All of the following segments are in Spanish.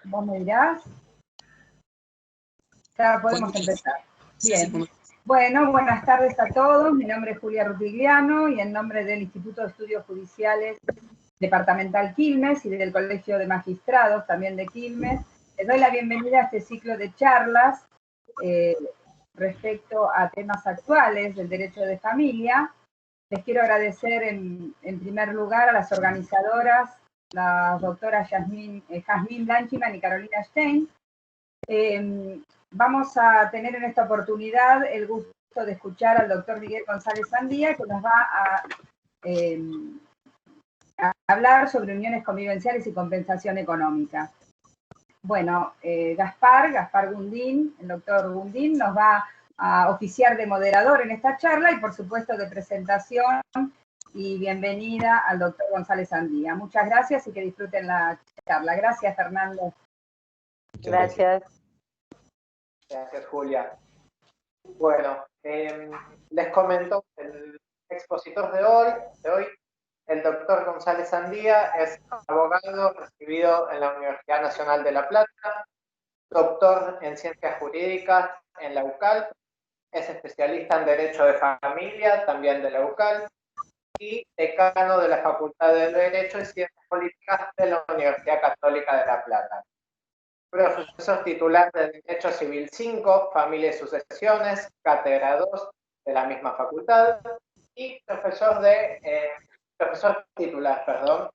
Vos me dirás. Ya podemos empezar. Bien. Bueno, buenas tardes a todos. Mi nombre es Julia Rutigliano y en nombre del Instituto de Estudios Judiciales Departamental Quilmes y del Colegio de Magistrados también de Quilmes, les doy la bienvenida a este ciclo de charlas respecto a temas actuales del derecho de familia. Les quiero agradecer en primer lugar a las organizadoras, las doctoras Jazmín Blanchiman y Carolina Stein. Vamos a tener en esta oportunidad el gusto de escuchar al doctor Miguel González Sandía, que nos va a hablar sobre uniones convivenciales y compensación económica. Bueno, Gaspar Gundín, el doctor Gundín, nos va a oficiar de moderador en esta charla y por supuesto de presentación y bienvenida al doctor González Sandía. Muchas gracias y que disfruten la charla. Gracias, Fernando. Gracias. Gracias, Julia. Bueno, les comento, el expositor de hoy, el doctor González Sandía, es abogado recibido en la Universidad Nacional de La Plata, doctor en Ciencias Jurídicas en la UCAL, es especialista en Derecho de Familia, también de la UCAL, y decano de la Facultad de Derecho y Ciencias Políticas de la Universidad Católica de La Plata. Profesor titular de Derecho Civil 5, Familia y Sucesiones, Cátedra 2 de la misma facultad, y profesor titular,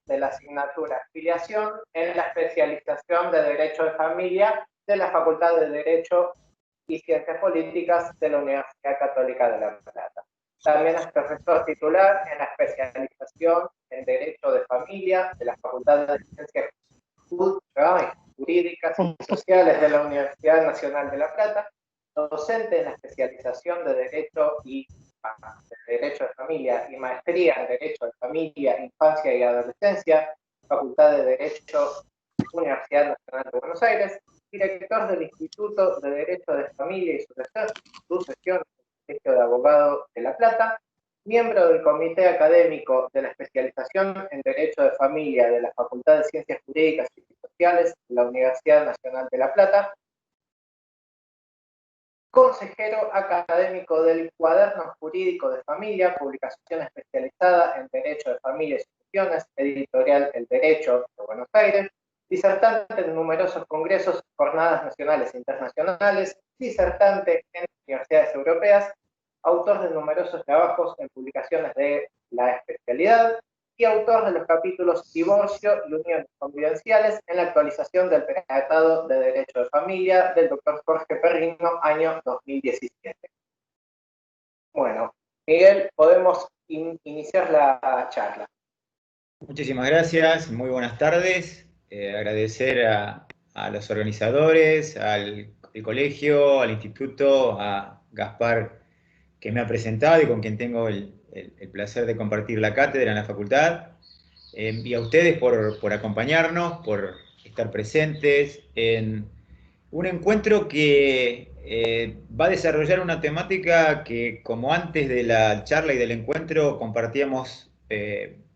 de la asignatura Filiación en la especialización de Derecho de Familia de la Facultad de Derecho y Ciencias Políticas de la Universidad Católica de La Plata. También es profesor titular en la especialización en Derecho de Familia de la Facultad de Ciencias Jurídicas y Sociales de la Universidad Nacional de La Plata, docente en la especialización de Derecho de Familia y Maestría en Derecho de Familia, Infancia y Adolescencia, Facultad de Derecho, Universidad Nacional de Buenos Aires, director del Instituto de Derecho de Familia y Sucesiones del Colegio de Abogados de La Plata, miembro del Comité Académico de la Especialización en Derecho de Familia de la Facultad de Ciencias Jurídicas y Sociales de la Universidad Nacional de La Plata, consejero académico del Cuaderno Jurídico de Familia, publicación especializada en Derecho de Familia y Sucesiones, editorial El Derecho de Buenos Aires, disertante en numerosos congresos, jornadas nacionales e internacionales, disertante en universidades europeas, autor de numerosos trabajos en publicaciones de la especialidad y autor de los capítulos Divorcio y Uniones Convivenciales en la actualización del Tratado de Derecho de Familia del doctor Jorge Perrino, año 2017. Bueno, Miguel, podemos iniciar la charla. Muchísimas gracias, muy buenas tardes. Agradecer a los organizadores, al colegio, al instituto, a Gaspar, que me ha presentado y con quien tengo el placer de compartir la cátedra en la facultad, y a ustedes por acompañarnos, por estar presentes en un encuentro que va a desarrollar una temática que, como antes de la charla y del encuentro compartíamos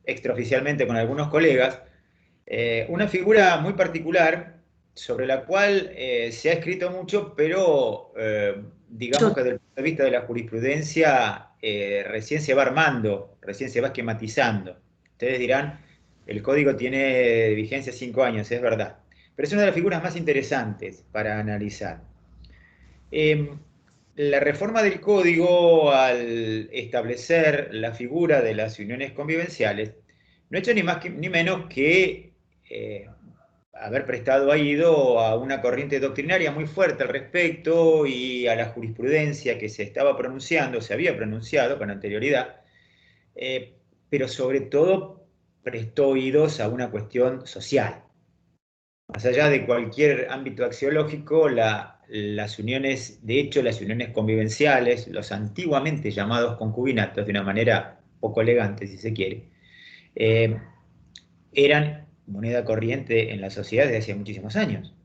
extraoficialmente con algunos colegas, una figura muy particular sobre la cual se ha escrito mucho, pero digamos que desde el punto de vista de la jurisprudencia recién se va armando, recién se va esquematizando. Ustedes dirán, el código tiene vigencia 5 años, es verdad, pero es una de las figuras más interesantes para analizar. La reforma del código, al establecer la figura de las uniones convivenciales, no ha hecho ni más ni menos que haber prestado oído a una corriente doctrinaria muy fuerte al respecto y a la jurisprudencia que se estaba pronunciando, se había pronunciado con anterioridad, pero sobre todo prestó oídos a una cuestión social. Más allá de cualquier ámbito axiológico, las uniones, de hecho las uniones convivenciales, los antiguamente llamados concubinatos, de una manera poco elegante si se quiere, eran moneda corriente en la sociedad desde hace muchísimos años.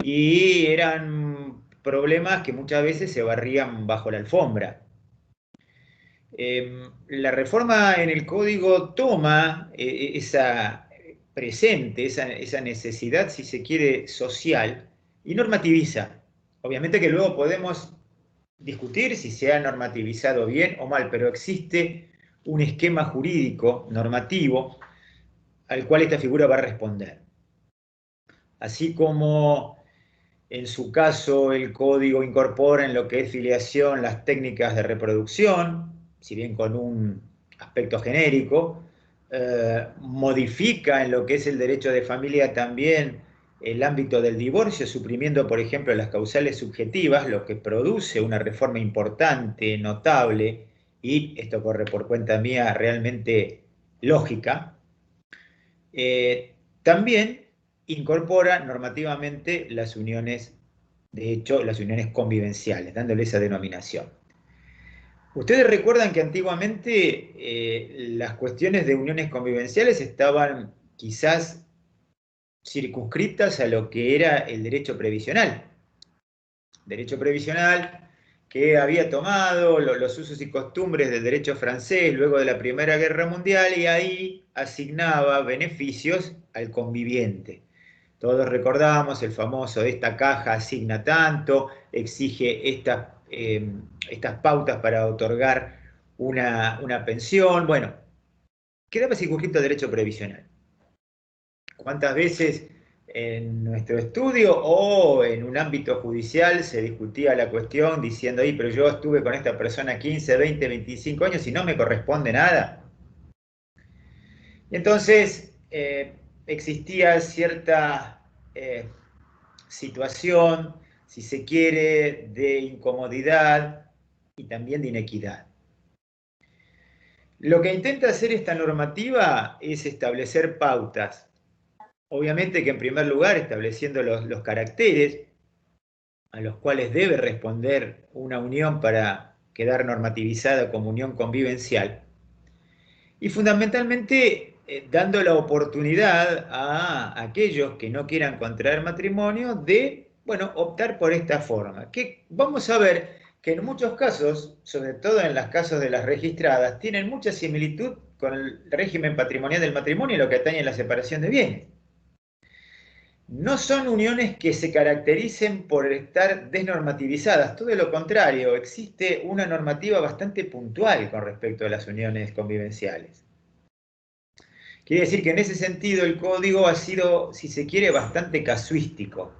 Y eran problemas que muchas veces se barrían bajo la alfombra. La reforma en el código toma esa presente esa necesidad, si se quiere, social, y normativiza. Obviamente que luego podemos discutir si se ha normativizado bien o mal, pero existe un esquema jurídico, normativo, al cual esta figura va a responder. Así como en su caso el código incorpora en lo que es filiación las técnicas de reproducción, si bien con un aspecto genérico, modifica en lo que es el derecho de familia también el ámbito del divorcio, suprimiendo, por ejemplo, las causales subjetivas, lo que produce una reforma importante, notable, y esto corre por cuenta mía, realmente lógica. También incorpora normativamente las uniones, de hecho, las uniones convivenciales, dándole esa denominación. Ustedes recuerdan que antiguamente las cuestiones de uniones convivenciales estaban quizás circunscritas a lo que era el derecho previsional. Derecho previsional que había tomado los usos y costumbres del derecho francés luego de la Primera Guerra Mundial y ahí asignaba beneficios al conviviente. Todos recordamos el famoso esta caja asigna tanto, exige estas pautas para otorgar una pensión. Bueno, quedaba circunscrito al derecho previsional. ¿Cuántas veces en nuestro estudio o en un ámbito judicial se discutía la cuestión diciendo, pero yo estuve con esta persona 15, 20, 25 años y no me corresponde nada? Y entonces existía cierta situación, si se quiere, de incomodidad y también de inequidad. Lo que intenta hacer esta normativa es establecer pautas. Obviamente que en primer lugar estableciendo los caracteres a los cuales debe responder una unión para quedar normativizada como unión convivencial. Y fundamentalmente dando la oportunidad a aquellos que no quieran contraer matrimonio de, optar por esta forma. Que vamos a ver que en muchos casos, sobre todo en los casos de las registradas, tienen mucha similitud con el régimen patrimonial del matrimonio y lo que atañe a la separación de bienes. No son uniones que se caractericen por estar desnormativizadas, todo lo contrario, existe una normativa bastante puntual con respecto a las uniones convivenciales. Quiere decir que en ese sentido el código ha sido, si se quiere, bastante casuístico.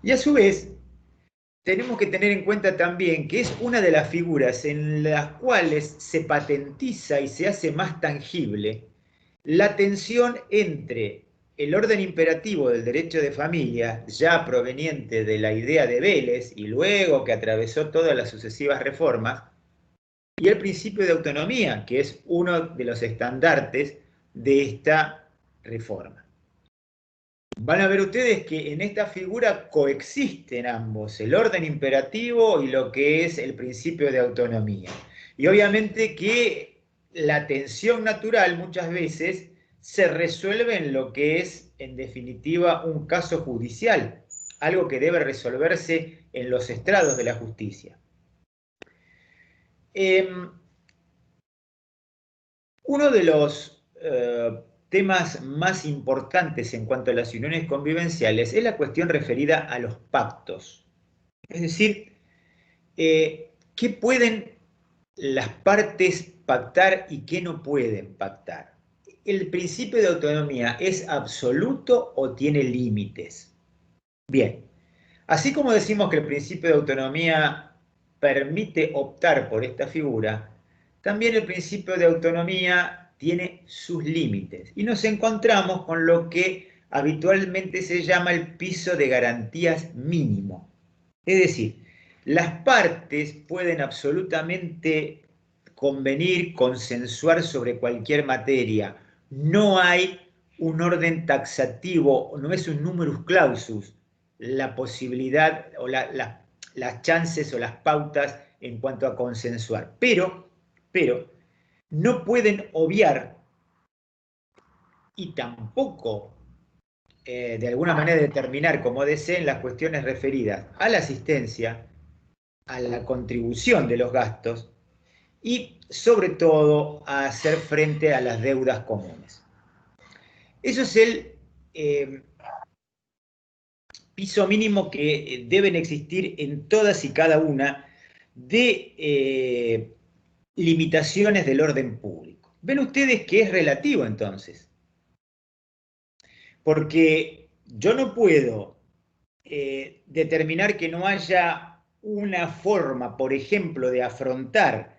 Y a su vez, tenemos que tener en cuenta también que es una de las figuras en las cuales se patentiza y se hace más tangible la tensión entre el orden imperativo del derecho de familia, ya proveniente de la idea de Vélez y luego que atravesó todas las sucesivas reformas, y el principio de autonomía, que es uno de los estandartes de esta reforma. Van a ver ustedes que en esta figura coexisten ambos, el orden imperativo y lo que es el principio de autonomía. Y obviamente que la tensión natural muchas veces se resuelve en lo que es, en definitiva, un caso judicial, algo que debe resolverse en los estrados de la justicia. Uno de los temas más importantes en cuanto a las uniones convivenciales es la cuestión referida a los pactos. Es decir, ¿qué pueden las partes pactar y qué no pueden pactar? ¿El principio de autonomía es absoluto o tiene límites? Bien, así como decimos que el principio de autonomía permite optar por esta figura, también el principio de autonomía tiene sus límites y nos encontramos con lo que habitualmente se llama el piso de garantías mínimo. Es decir, las partes pueden absolutamente convenir, consensuar sobre cualquier materia. No hay un orden taxativo, no es un numerus clausus la posibilidad o las chances o las pautas en cuanto a consensuar. Pero no pueden obviar y tampoco de alguna manera determinar como deseen las cuestiones referidas a la asistencia, a la contribución de los gastos y sobre todo a hacer frente a las deudas comunes. Eso es el piso mínimo que deben existir en todas y cada una de limitaciones del orden público. Ven ustedes que es relativo entonces, porque yo no puedo determinar que no haya una forma, por ejemplo, de afrontar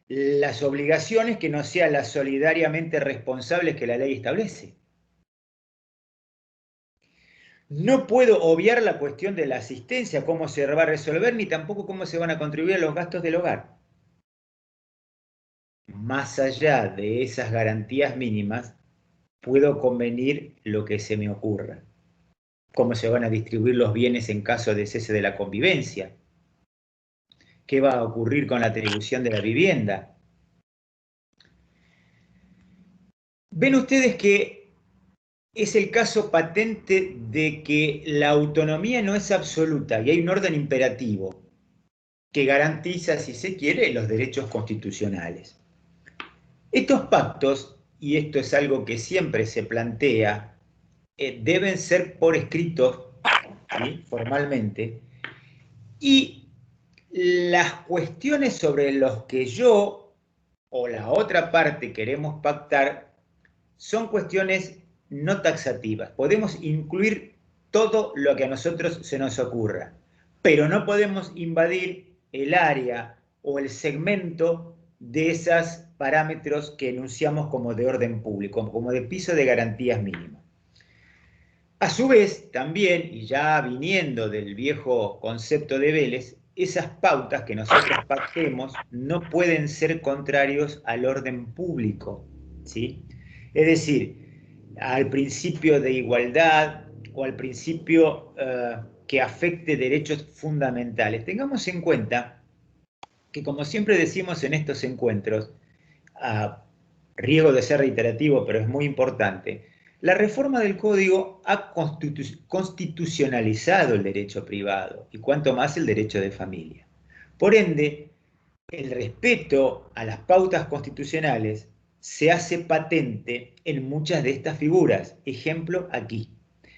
las obligaciones que no sean las solidariamente responsables que la ley establece. No puedo obviar la cuestión de la asistencia, cómo se va a resolver, ni tampoco cómo se van a contribuir a los gastos del hogar. Más allá de esas garantías mínimas, puedo convenir lo que se me ocurra. Cómo se van a distribuir los bienes en caso de cese de la convivencia. ¿Qué va a ocurrir con la atribución de la vivienda? Ven ustedes que es el caso patente de que la autonomía no es absoluta y hay un orden imperativo que garantiza, si se quiere, los derechos constitucionales. Estos pactos, y esto es algo que siempre se plantea, deben ser por escrito, ¿sí?, formalmente, y las cuestiones sobre las que yo o la otra parte queremos pactar son cuestiones no taxativas. Podemos incluir todo lo que a nosotros se nos ocurra, pero no podemos invadir el área o el segmento de esos parámetros que enunciamos como de orden público, como de piso de garantías mínimas. A su vez, también, y ya viniendo del viejo concepto de Vélez, esas pautas que nosotros pactemos no pueden ser contrarios al orden público, ¿sí? Es decir, al principio de igualdad o al principio que afecte derechos fundamentales. Tengamos en cuenta que, como siempre decimos en estos encuentros, a riesgo de ser reiterativo, pero es muy importante, la reforma del Código ha constitucionalizado el derecho privado y cuanto más el derecho de familia. Por ende, el respeto a las pautas constitucionales se hace patente en muchas de estas figuras. Ejemplo aquí,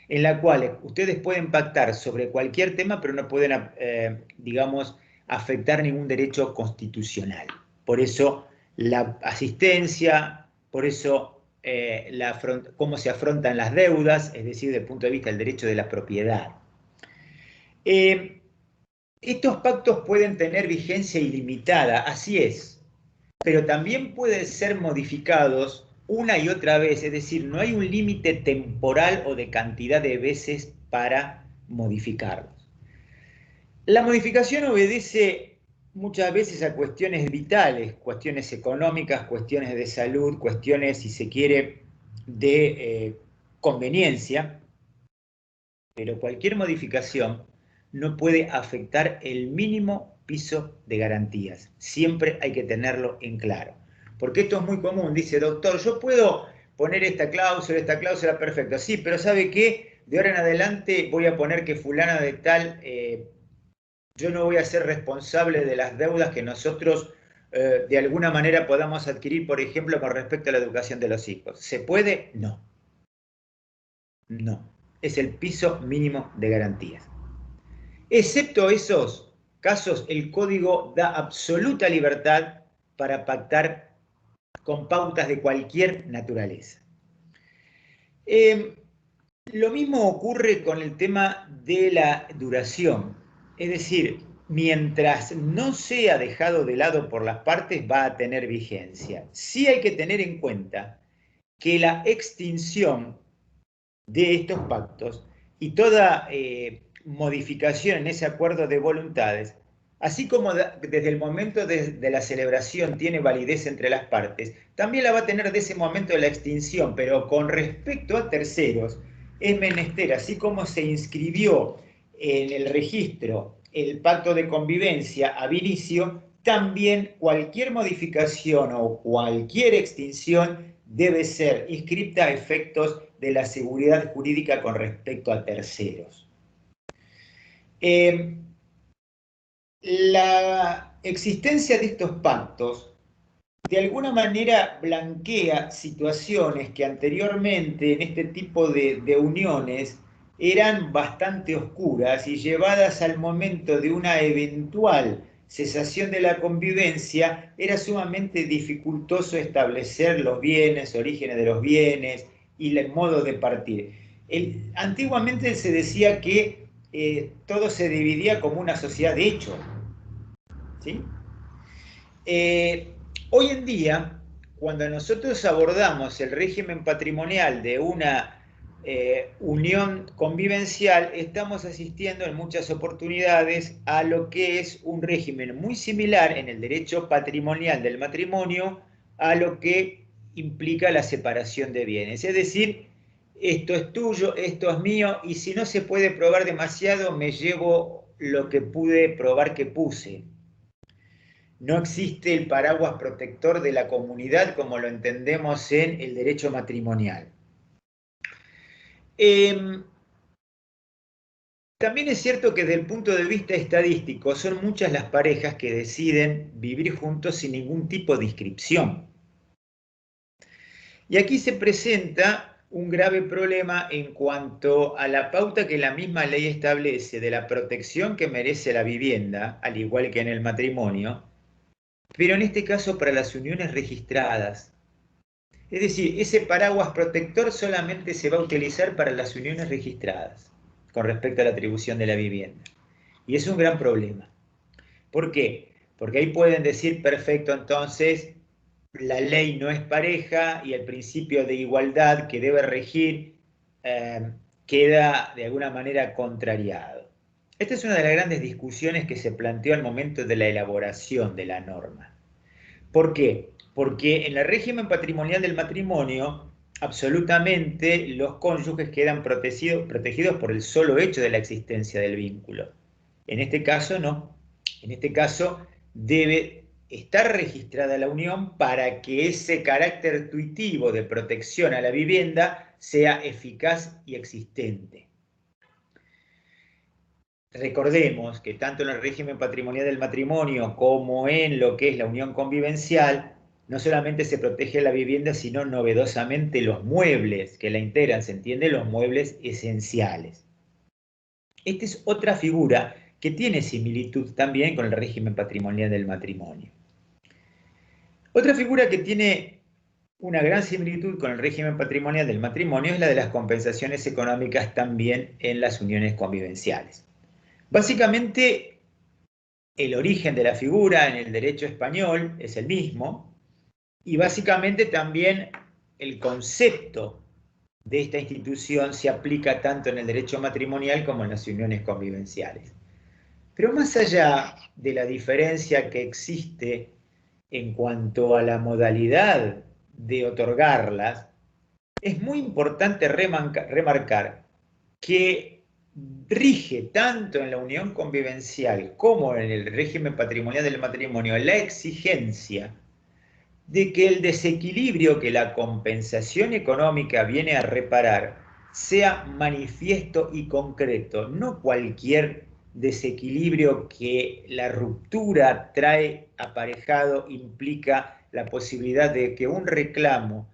en la cual ustedes pueden pactar sobre cualquier tema, pero no pueden, digamos, afectar ningún derecho constitucional. Por eso la asistencia, por eso cómo se afrontan las deudas, es decir, desde el punto de vista del derecho de la propiedad. Estos pactos pueden tener vigencia ilimitada, así es, pero también pueden ser modificados una y otra vez, es decir, no hay un límite temporal o de cantidad de veces para modificarlos. La modificación obedece muchas veces a cuestiones vitales, cuestiones económicas, cuestiones de salud, cuestiones, si se quiere, de conveniencia, pero cualquier modificación no puede afectar el mínimo piso de garantías. Siempre hay que tenerlo en claro. Porque esto es muy común, dice, doctor, yo puedo poner esta cláusula, perfecto. Sí, pero ¿sabe qué? De ahora en adelante voy a poner que fulana de tal, yo no voy a ser responsable de las deudas que nosotros de alguna manera podamos adquirir, por ejemplo, con respecto a la educación de los hijos. ¿Se puede? No. No. Es el piso mínimo de garantías. Excepto esos casos, el Código da absoluta libertad para pactar con pautas de cualquier naturaleza. Lo mismo ocurre con el tema de la duración. Es decir, mientras no sea dejado de lado por las partes, va a tener vigencia. Sí hay que tener en cuenta que la extinción de estos pactos y toda modificación en ese acuerdo de voluntades, así como desde el momento de la celebración tiene validez entre las partes, también la va a tener de ese momento de la extinción, pero con respecto a terceros, es menester, así como se inscribió en el registro el pacto de convivencia ab inicio, también cualquier modificación o cualquier extinción debe ser inscripta a efectos de la seguridad jurídica con respecto a terceros. La existencia de estos pactos de alguna manera blanquea situaciones que anteriormente en este tipo de uniones eran bastante oscuras y llevadas al momento de una eventual cesación de la convivencia, era sumamente dificultoso establecer los bienes, orígenes de los bienes y el modo de partir. Antiguamente se decía que todo se dividía como una sociedad de hecho, ¿sí? Hoy en día, cuando nosotros abordamos el régimen patrimonial de una unión convivencial, estamos asistiendo en muchas oportunidades a lo que es un régimen muy similar en el derecho patrimonial del matrimonio a lo que implica la separación de bienes. Es decir, esto es tuyo, esto es mío, y si no se puede probar demasiado, me llevo lo que pude probar que puse. No existe el paraguas protector de la comunidad como lo entendemos en el derecho matrimonial. También es cierto que desde el punto de vista estadístico son muchas las parejas que deciden vivir juntos sin ningún tipo de inscripción. Y aquí se presenta un grave problema en cuanto a la pauta que la misma ley establece de la protección que merece la vivienda, al igual que en el matrimonio, pero en este caso para las uniones registradas. Es decir, ese paraguas protector solamente se va a utilizar para las uniones registradas con respecto a la atribución de la vivienda. Y es un gran problema. ¿Por qué? Porque ahí pueden decir, perfecto, entonces la ley no es pareja y el principio de igualdad que debe regir queda de alguna manera contrariado. Esta es una de las grandes discusiones que se planteó al momento de la elaboración de la norma. ¿Por qué? Porque en el régimen patrimonial del matrimonio, absolutamente los cónyuges quedan protegidos por el solo hecho de la existencia del vínculo. En este caso no. En este caso debe estar registrada la unión para que ese carácter tuitivo de protección a la vivienda sea eficaz y existente. Recordemos que tanto en el régimen patrimonial del matrimonio como en lo que es la unión convivencial, no solamente se protege la vivienda, sino novedosamente los muebles que la integran, se entiende, los muebles esenciales. Esta es otra figura que tiene similitud también con el régimen patrimonial del matrimonio. Otra figura que tiene una gran similitud con el régimen patrimonial del matrimonio es la de las compensaciones económicas también en las uniones convivenciales. Básicamente, el origen de la figura en el derecho español es el mismo y básicamente también el concepto de esta institución se aplica tanto en el derecho matrimonial como en las uniones convivenciales. Pero más allá de la diferencia que existe en cuanto a la modalidad de otorgarlas, es muy importante remarcar que rige tanto en la unión convivencial como en el régimen patrimonial del matrimonio la exigencia de que el desequilibrio que la compensación económica viene a reparar sea manifiesto y concreto, no cualquier desequilibrio que la ruptura trae aparejado implica la posibilidad de que un reclamo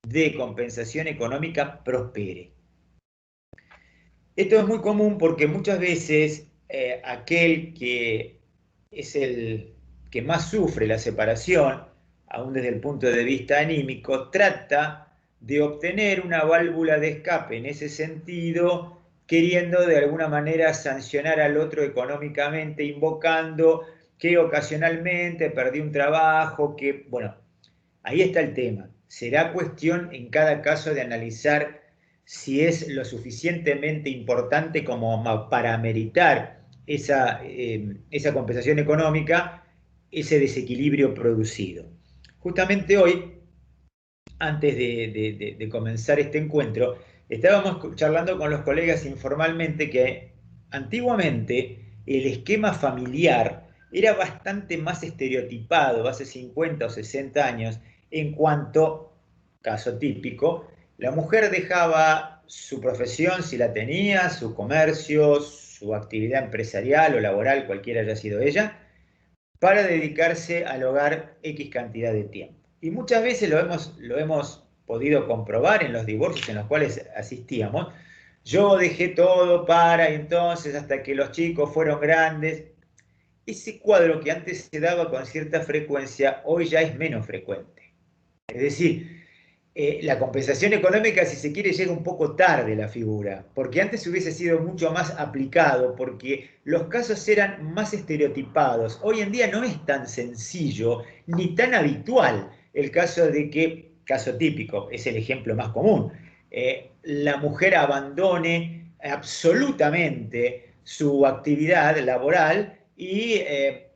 de compensación económica prospere. Esto es muy común porque muchas veces aquel que es el que más sufre la separación, aún desde el punto de vista anímico, trata de obtener una válvula de escape en ese sentido, queriendo de alguna manera sancionar al otro económicamente, invocando que ocasionalmente perdí un trabajo, que, bueno, ahí está el tema. Será cuestión en cada caso de analizar si es lo suficientemente importante como para meritar esa compensación económica, ese desequilibrio producido. Justamente hoy, antes de comenzar este encuentro, estábamos charlando con los colegas informalmente que antiguamente el esquema familiar era bastante más estereotipado, hace 50 o 60 años, en cuanto, caso típico, la mujer dejaba su profesión, si la tenía, su comercio, su actividad empresarial o laboral, cualquiera haya sido ella, para dedicarse al hogar X cantidad de tiempo. y muchas veces lo hemos podido comprobar en los divorcios en los cuales asistíamos. Yo dejé todo para entonces, hasta que los chicos fueron grandes. Ese cuadro que antes se daba con cierta frecuencia, hoy ya es menos frecuente. Es decir, la compensación económica, si se quiere, llega un poco tarde la figura, porque antes hubiese sido mucho más aplicado, porque los casos eran más estereotipados. Hoy en día no es tan sencillo ni tan habitual el caso de que, caso típico, es el ejemplo más común, la mujer abandone absolutamente su actividad laboral y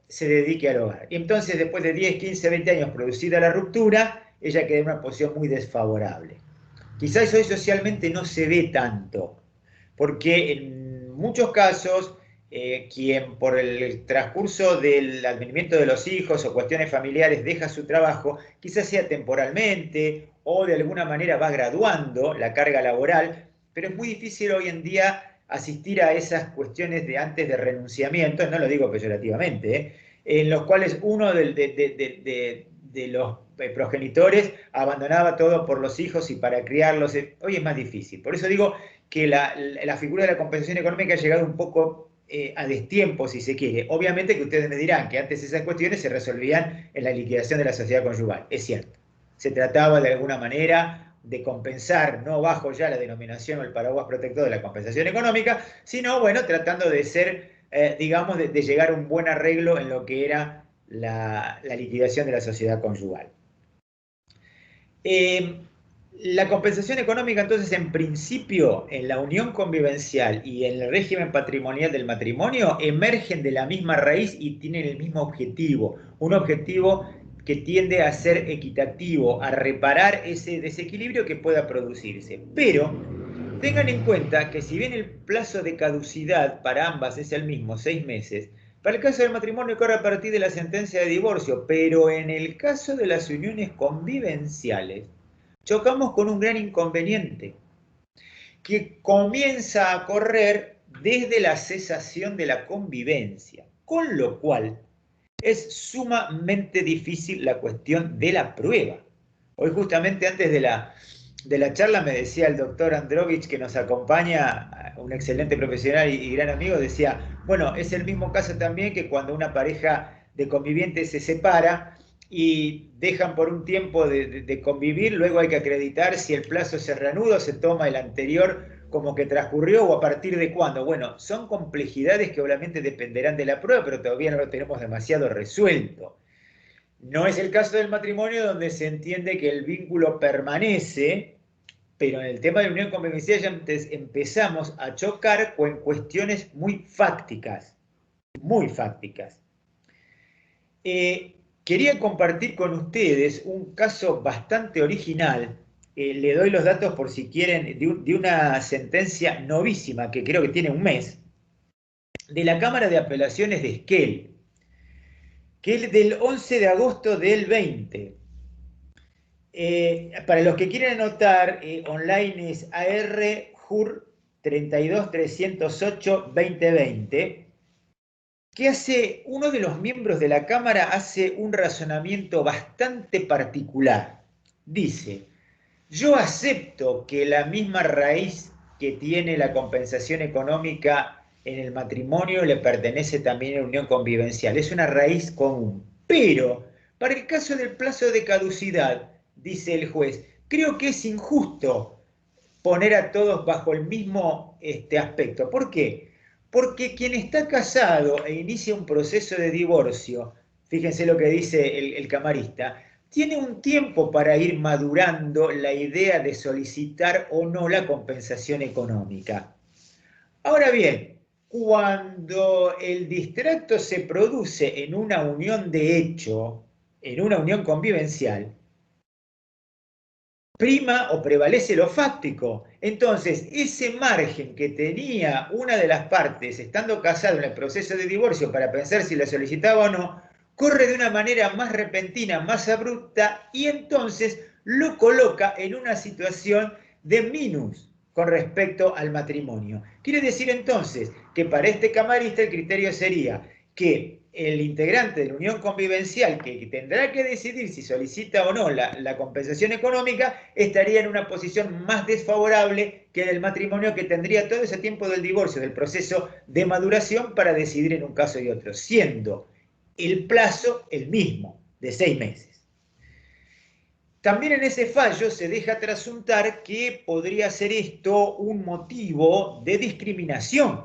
se dedique al hogar. Y entonces, después de 10, 15, 20 años producida la ruptura, ella queda en una posición muy desfavorable. Quizás hoy socialmente no se ve tanto, porque en muchos casos, quien por el transcurso del advenimiento de los hijos o cuestiones familiares deja su trabajo, quizás sea temporalmente o de alguna manera va graduando la carga laboral, pero es muy difícil hoy en día asistir a esas cuestiones de antes de renunciamiento, no lo digo peyorativamente, en los cuales uno de los progenitores abandonaba todo por los hijos y para criarlos. Hoy es más difícil. Por eso digo que la figura de la compensación económica ha llegado un poco a destiempo, si se quiere. Obviamente que ustedes me dirán que antes esas cuestiones se resolvían en la liquidación de la sociedad conyugal. Es cierto. Se trataba de alguna manera de compensar, no bajo ya la denominación o el paraguas protector de la compensación económica, sino, bueno, tratando de ser, digamos, de llegar a un buen arreglo en lo que era la liquidación de la sociedad conyugal. La compensación económica, entonces, en principio, en la unión convivencial y en el régimen patrimonial del matrimonio, emergen de la misma raíz y tienen el mismo objetivo, un objetivo que tiende a ser equitativo, a reparar ese desequilibrio que pueda producirse. Pero tengan en cuenta que si bien el plazo de caducidad para ambas es el mismo, 6 meses, para el caso del matrimonio corre a partir de la sentencia de divorcio, pero en el caso de las uniones convivenciales, chocamos con un gran inconveniente, que comienza a correr desde la cesación de la convivencia, con lo cual es sumamente difícil la cuestión de la prueba. Hoy justamente antes de la charla me decía el doctor Androvich, que nos acompaña, un excelente profesional y gran amigo, decía, bueno, es el mismo caso también que cuando una pareja de convivientes se separa y dejan por un tiempo de convivir, luego hay que acreditar si el plazo se reanuda o se toma el anterior como que transcurrió o a partir de cuándo. Bueno, son complejidades que obviamente dependerán de la prueba, pero todavía no lo tenemos demasiado resuelto. No es el caso del matrimonio, donde se entiende que el vínculo permanece, pero en el tema de la unión convivencial ya empezamos a chocar con cuestiones muy fácticas, muy fácticas. Quería compartir con ustedes un caso bastante original. Le doy los datos por si quieren, de una sentencia novísima, que creo que tiene un mes, de la Cámara de Apelaciones de Esquel, que es del 11 de agosto del 20. Para los que quieren anotar, online es AR-JUR 32308-2020, que hace, uno de los miembros de la Cámara hace un razonamiento bastante particular. Dice, yo acepto que la misma raíz que tiene la compensación económica en el matrimonio le pertenece también a la unión convivencial. Es una raíz común. Pero, para el caso del plazo de caducidad, dice el juez, creo que es injusto poner a todos bajo el mismo aspecto. ¿Por qué? Porque quien está casado e inicia un proceso de divorcio, fíjense lo que dice el camarista, tiene un tiempo para ir madurando la idea de solicitar o no la compensación económica. Ahora bien, cuando el distracto se produce en una unión de hecho, en una unión convivencial, prima o prevalece lo fáctico. Entonces, ese margen que tenía una de las partes estando casado en el proceso de divorcio para pensar si la solicitaba o no, corre de una manera más repentina, más abrupta, y entonces lo coloca en una situación de minus con respecto al matrimonio. Quiere decir entonces que para este camarista el criterio sería que el integrante de la unión convivencial que tendrá que decidir si solicita o no la compensación económica estaría en una posición más desfavorable que el matrimonio, que tendría todo ese tiempo del divorcio, del proceso de maduración, para decidir en un caso y otro, siendo el plazo el mismo, de 6 meses. También en ese fallo se deja trasuntar que podría ser esto un motivo de discriminación,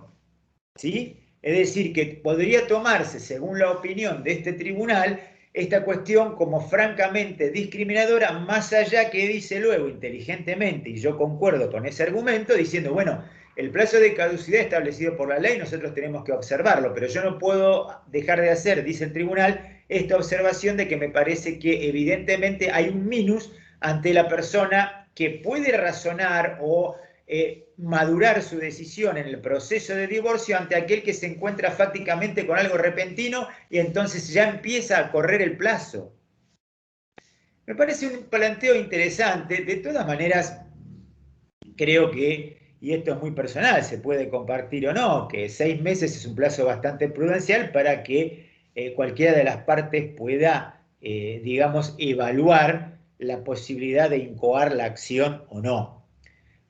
¿sí? Es decir, que podría tomarse, según la opinión de este tribunal, esta cuestión como francamente discriminadora, más allá que dice luego inteligentemente, y yo concuerdo con ese argumento, diciendo, bueno, el plazo de caducidad establecido por la ley nosotros tenemos que observarlo, pero yo no puedo dejar de hacer, dice el tribunal, esta observación de que me parece que evidentemente hay un minus ante la persona que puede razonar o madurar su decisión en el proceso de divorcio ante aquel que se encuentra fácticamente con algo repentino y entonces ya empieza a correr el plazo. Me parece un planteo interesante. De todas maneras, creo que, y esto es muy personal, se puede compartir o no, que 6 meses es un plazo bastante prudencial para que cualquiera de las partes pueda, digamos, evaluar la posibilidad de incoar la acción o no.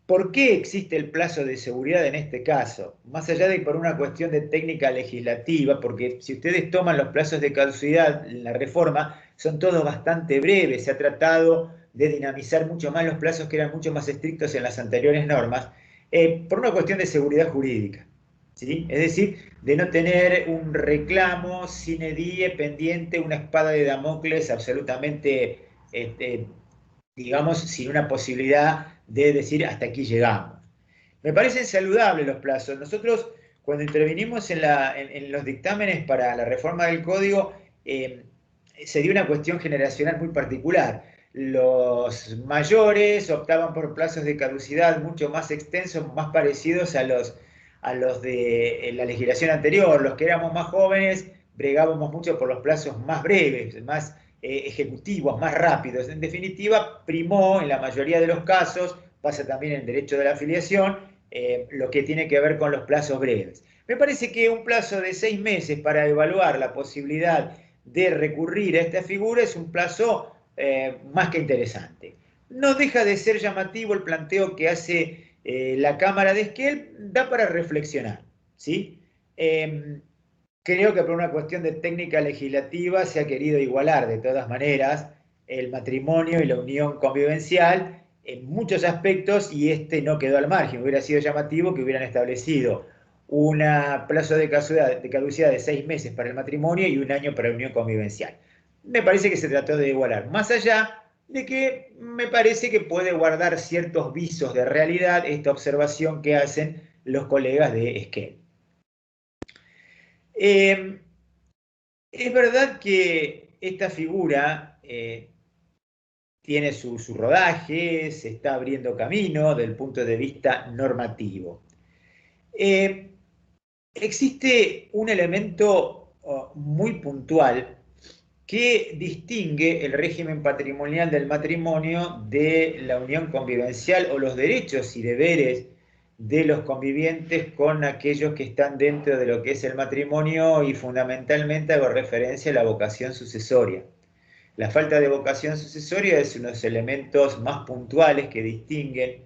¿Por qué existe el plazo de seguridad en este caso? Más allá de por una cuestión de técnica legislativa, porque si ustedes toman los plazos de caducidad en la reforma, son todos bastante breves. Se ha tratado de dinamizar mucho más los plazos, que eran mucho más estrictos en las anteriores normas, por una cuestión de seguridad jurídica, ¿sí? Es decir, de no tener un reclamo sine die pendiente, una espada de Damocles absolutamente, digamos, sin una posibilidad de decir hasta aquí llegamos. Me parecen saludables los plazos. Nosotros, cuando intervinimos en los dictámenes para la reforma del código, se dio una cuestión generacional muy particular. Los mayores optaban por plazos de caducidad mucho más extensos, más parecidos a los de la legislación anterior. Los que éramos más jóvenes bregábamos mucho por los plazos más breves, más ejecutivos, más rápidos. En definitiva, primó en la mayoría de los casos, pasa también en el derecho de la afiliación, lo que tiene que ver con los plazos breves. Me parece que un plazo de 6 meses para evaluar la posibilidad de recurrir a esta figura es un plazo más que interesante. No deja de ser llamativo el planteo que hace la Cámara de Esquel, da para reflexionar, ¿sí? Creo que por una cuestión de técnica legislativa se ha querido igualar de todas maneras el matrimonio y la unión convivencial en muchos aspectos, y este no quedó al margen. Hubiera sido llamativo que hubieran establecido un plazo de caducidad de 6 meses para el matrimonio y 1 año para la unión convivencial. Me parece que se trató de igualar, más allá de que me parece que puede guardar ciertos visos de realidad esta observación que hacen los colegas de Esquel. Es verdad que esta figura tiene su rodaje, se está abriendo camino desde el punto de vista normativo. Existe un elemento muy puntual que distingue el régimen patrimonial del matrimonio de la unión convivencial, o los derechos y deberes de los convivientes con aquellos que están dentro de lo que es el matrimonio, y fundamentalmente hago referencia a la vocación sucesoria. La falta de vocación sucesoria es uno de los elementos más puntuales que distinguen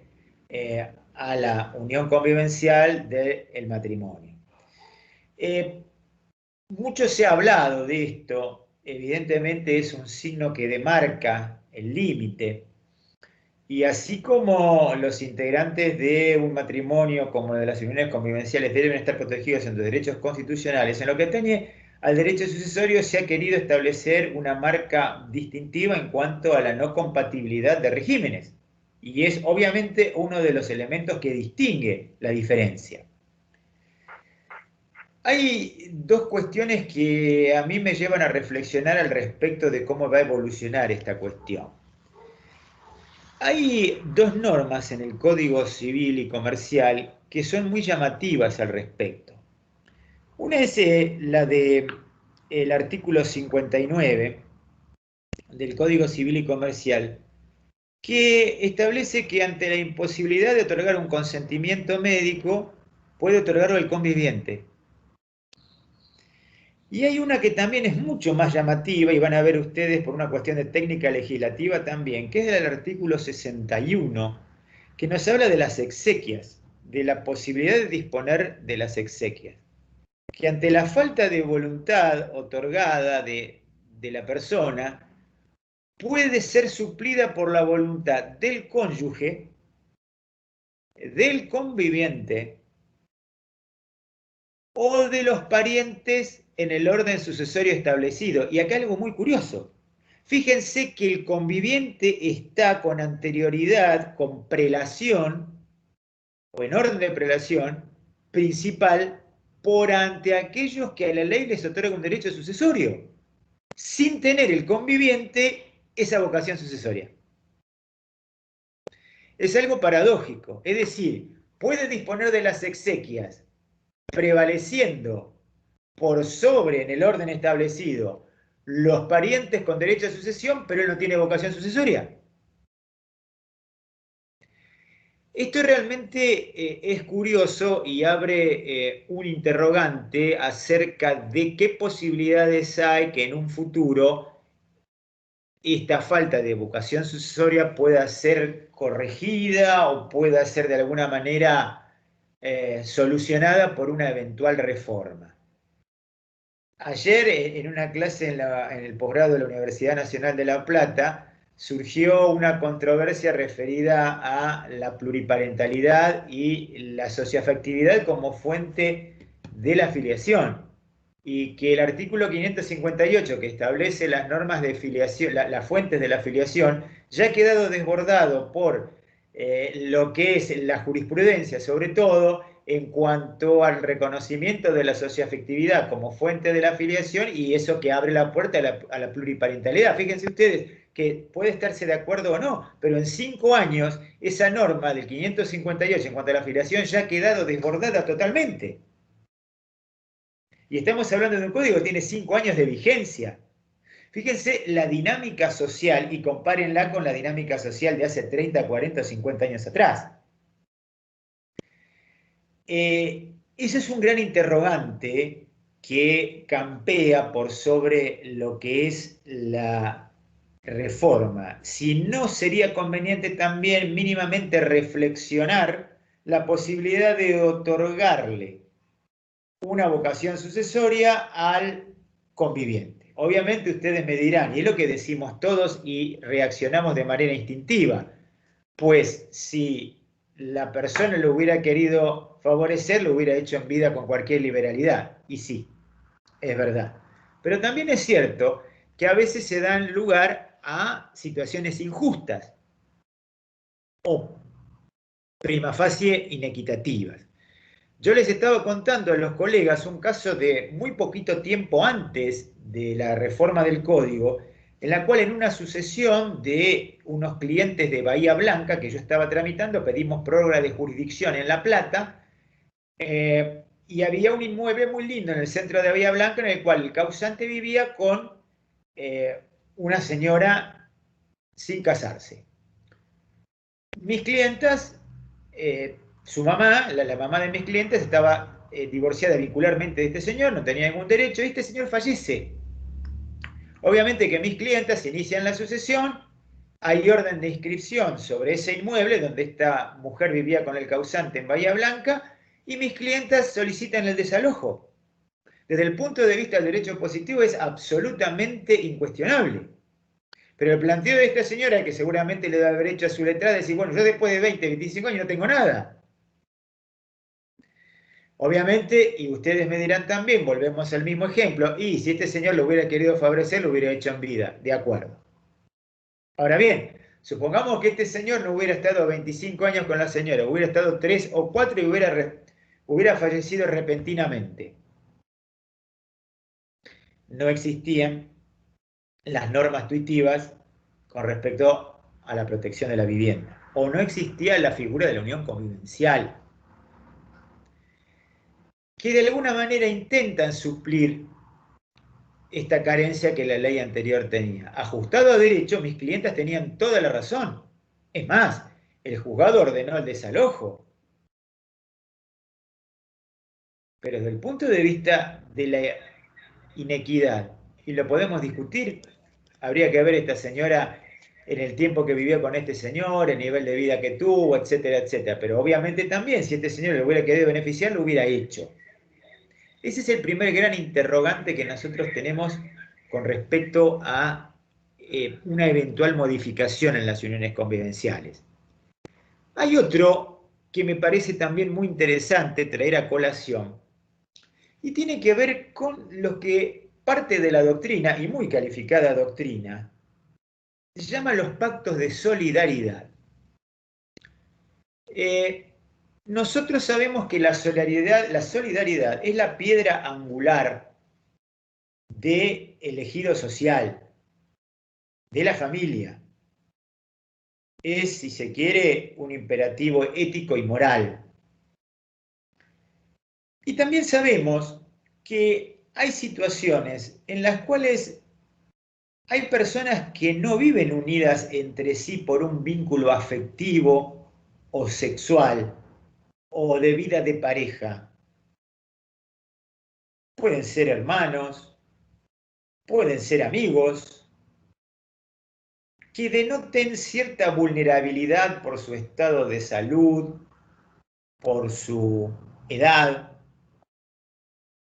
a la unión convivencial del matrimonio. Mucho se ha hablado de esto, evidentemente es un signo que demarca el límite, y así como los integrantes de un matrimonio como de las uniones convivenciales deben estar protegidos en los derechos constitucionales, en lo que atañe al derecho sucesorio se ha querido establecer una marca distintiva en cuanto a la no compatibilidad de regímenes, y es obviamente uno de los elementos que distingue la diferencia. Hay dos cuestiones que a mí me llevan a reflexionar al respecto de cómo va a evolucionar esta cuestión. Hay dos normas en el Código Civil y Comercial que son muy llamativas al respecto. Una es la del artículo 59 del Código Civil y Comercial, que establece que ante la imposibilidad de otorgar un consentimiento médico, puede otorgarlo el conviviente. Y hay una que también es mucho más llamativa, y van a ver ustedes por una cuestión de técnica legislativa también, que es el artículo 61, que nos habla de las exequias, de la posibilidad de disponer de las exequias. Que ante la falta de voluntad otorgada de la persona, puede ser suplida por la voluntad del cónyuge, del conviviente o de los parientes en el orden sucesorio establecido. Y acá algo muy curioso. Fíjense que el conviviente está con anterioridad, con prelación, o en orden de prelación, principal, por ante aquellos que a la ley les otorga un derecho sucesorio, sin tener el conviviente esa vocación sucesoria. Es algo paradójico, es decir, puede disponer de las exequias prevaleciendo por sobre en el orden establecido los parientes con derecho a sucesión, pero él no tiene vocación sucesoria. Esto realmente es curioso y abre un interrogante acerca de qué posibilidades hay que en un futuro esta falta de vocación sucesoria pueda ser corregida o pueda ser de alguna manera solucionada por una eventual reforma. Ayer en una clase en el posgrado de la Universidad Nacional de La Plata surgió una controversia referida a la pluriparentalidad y la socioafectividad como fuente de la filiación, y que el artículo 558, que establece las normas de filiación, las fuentes de la filiación, ya ha quedado desbordado por lo que es la jurisprudencia, sobre todo en cuanto al reconocimiento de la socioafectividad como fuente de la filiación, y eso que abre la puerta a la pluriparentalidad. Fíjense ustedes que puede estarse de acuerdo o no, pero en 5 años esa norma del 558 en cuanto a la filiación ya ha quedado desbordada totalmente. Y estamos hablando de un código que tiene 5 años de vigencia. Fíjense la dinámica social y compárenla con la dinámica social de hace 30, 40 o 50 años atrás. Ese es un gran interrogante que campea por sobre lo que es la reforma. Si no sería conveniente también mínimamente reflexionar la posibilidad de otorgarle una vocación sucesoria al conviviente. Obviamente ustedes me dirán, y es lo que decimos todos y reaccionamos de manera instintiva, pues si la persona lo hubiera querido favorecer, lo hubiera hecho en vida con cualquier liberalidad. Y sí, es verdad. Pero también es cierto que a veces se dan lugar a situaciones injustas o prima facie inequitativas. Yo les estaba contando a los colegas un caso de muy poquito tiempo antes de la reforma del código, en la cual en una sucesión de unos clientes de Bahía Blanca que yo estaba tramitando, pedimos prórroga de jurisdicción en La Plata, y había un inmueble muy lindo en el centro de Bahía Blanca en el cual el causante vivía con una señora sin casarse. Mis clientas, su mamá, la mamá de mis clientes, estaba divorciada vincularmente de este señor, no tenía ningún derecho, y este señor fallece. Obviamente que mis clientas inician la sucesión, hay orden de inscripción sobre ese inmueble donde esta mujer vivía con el causante en Bahía Blanca, y mis clientas solicitan el desalojo. Desde el punto de vista del derecho positivo es absolutamente incuestionable. Pero el planteo de esta señora, que seguramente le da haber hecho a su letrada, es decir, bueno, yo después de 20, 25 años no tengo nada. Obviamente, y ustedes me dirán también, volvemos al mismo ejemplo, y si este señor lo hubiera querido favorecer, lo hubiera hecho en vida, de acuerdo. Ahora bien, supongamos que este señor no hubiera estado 25 años con la señora, hubiera estado 3 o 4 y hubiera fallecido repentinamente. No existían las normas tuitivas con respecto a la protección de la vivienda, o no existía la figura de la unión convivencial, que de alguna manera intentan suplir esta carencia que la ley anterior tenía. Ajustado a derecho, mis clientes tenían toda la razón. Es más, el juzgado ordenó el desalojo. Pero desde el punto de vista de la inequidad. Y lo podemos discutir. Habría que ver esta señora en el tiempo que vivió con este señor, el nivel de vida que tuvo, etcétera, etcétera. Pero obviamente también, si este señor le hubiera querido beneficiar, lo hubiera hecho. Ese es el primer gran interrogante que nosotros tenemos con respecto a una eventual modificación en las uniones convivenciales. Hay otro que me parece también muy interesante traer a colación, y tiene que ver con lo que parte de la doctrina, y muy calificada doctrina, se llama los pactos de solidaridad. Nosotros sabemos que la solidaridad es la piedra angular del ejido social, de la familia. Es, si se quiere, un imperativo ético y moral. Y también sabemos que hay situaciones en las cuales hay personas que no viven unidas entre sí por un vínculo afectivo o sexual o de vida de pareja. Pueden ser hermanos, pueden ser amigos, que denoten cierta vulnerabilidad por su estado de salud, por su edad.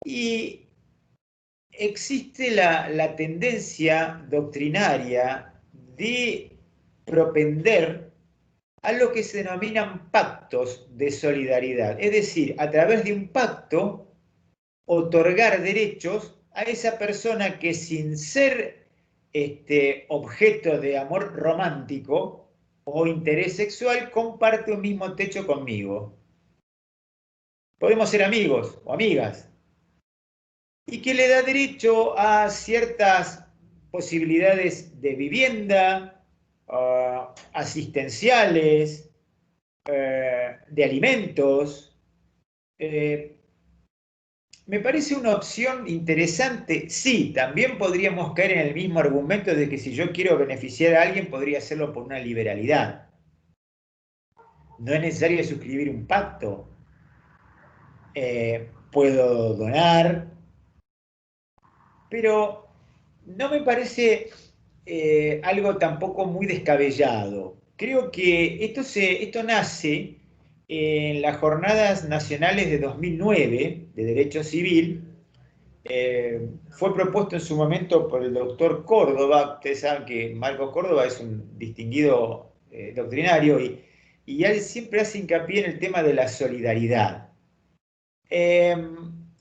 Y existe la tendencia doctrinaria de propender a lo que se denominan pactos de solidaridad. Es decir, a través de un pacto, otorgar derechos a esa persona que sin ser objeto de amor romántico o interés sexual, comparte un mismo techo conmigo. Podemos ser amigos o amigas. Y que le da derecho a ciertas posibilidades de vivienda, asistenciales, de alimentos. Me parece una opción interesante. Sí, también podríamos caer en el mismo argumento de que si yo quiero beneficiar a alguien, podría hacerlo por una liberalidad. No es necesario suscribir un pacto. Puedo donar, pero no me parece algo tampoco muy descabellado. Creo que esto nace en las Jornadas Nacionales de 2009 de Derecho Civil. Fue propuesto en su momento por el doctor Córdoba. Ustedes saben que Marcos Córdoba es un distinguido doctrinario y él siempre hace hincapié en el tema de la solidaridad.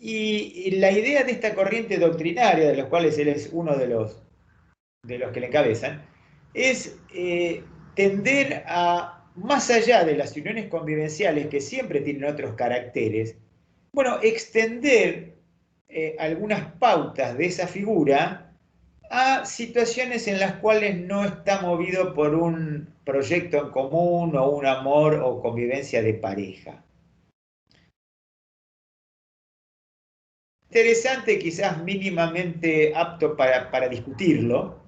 Y la idea de esta corriente doctrinaria, de los cuales él es uno de los que le encabezan, es tender a, más allá de las uniones convivenciales que siempre tienen otros caracteres, bueno, extender algunas pautas de esa figura a situaciones en las cuales no está movido por un proyecto en común o un amor o convivencia de pareja. Interesante, quizás mínimamente apto para discutirlo.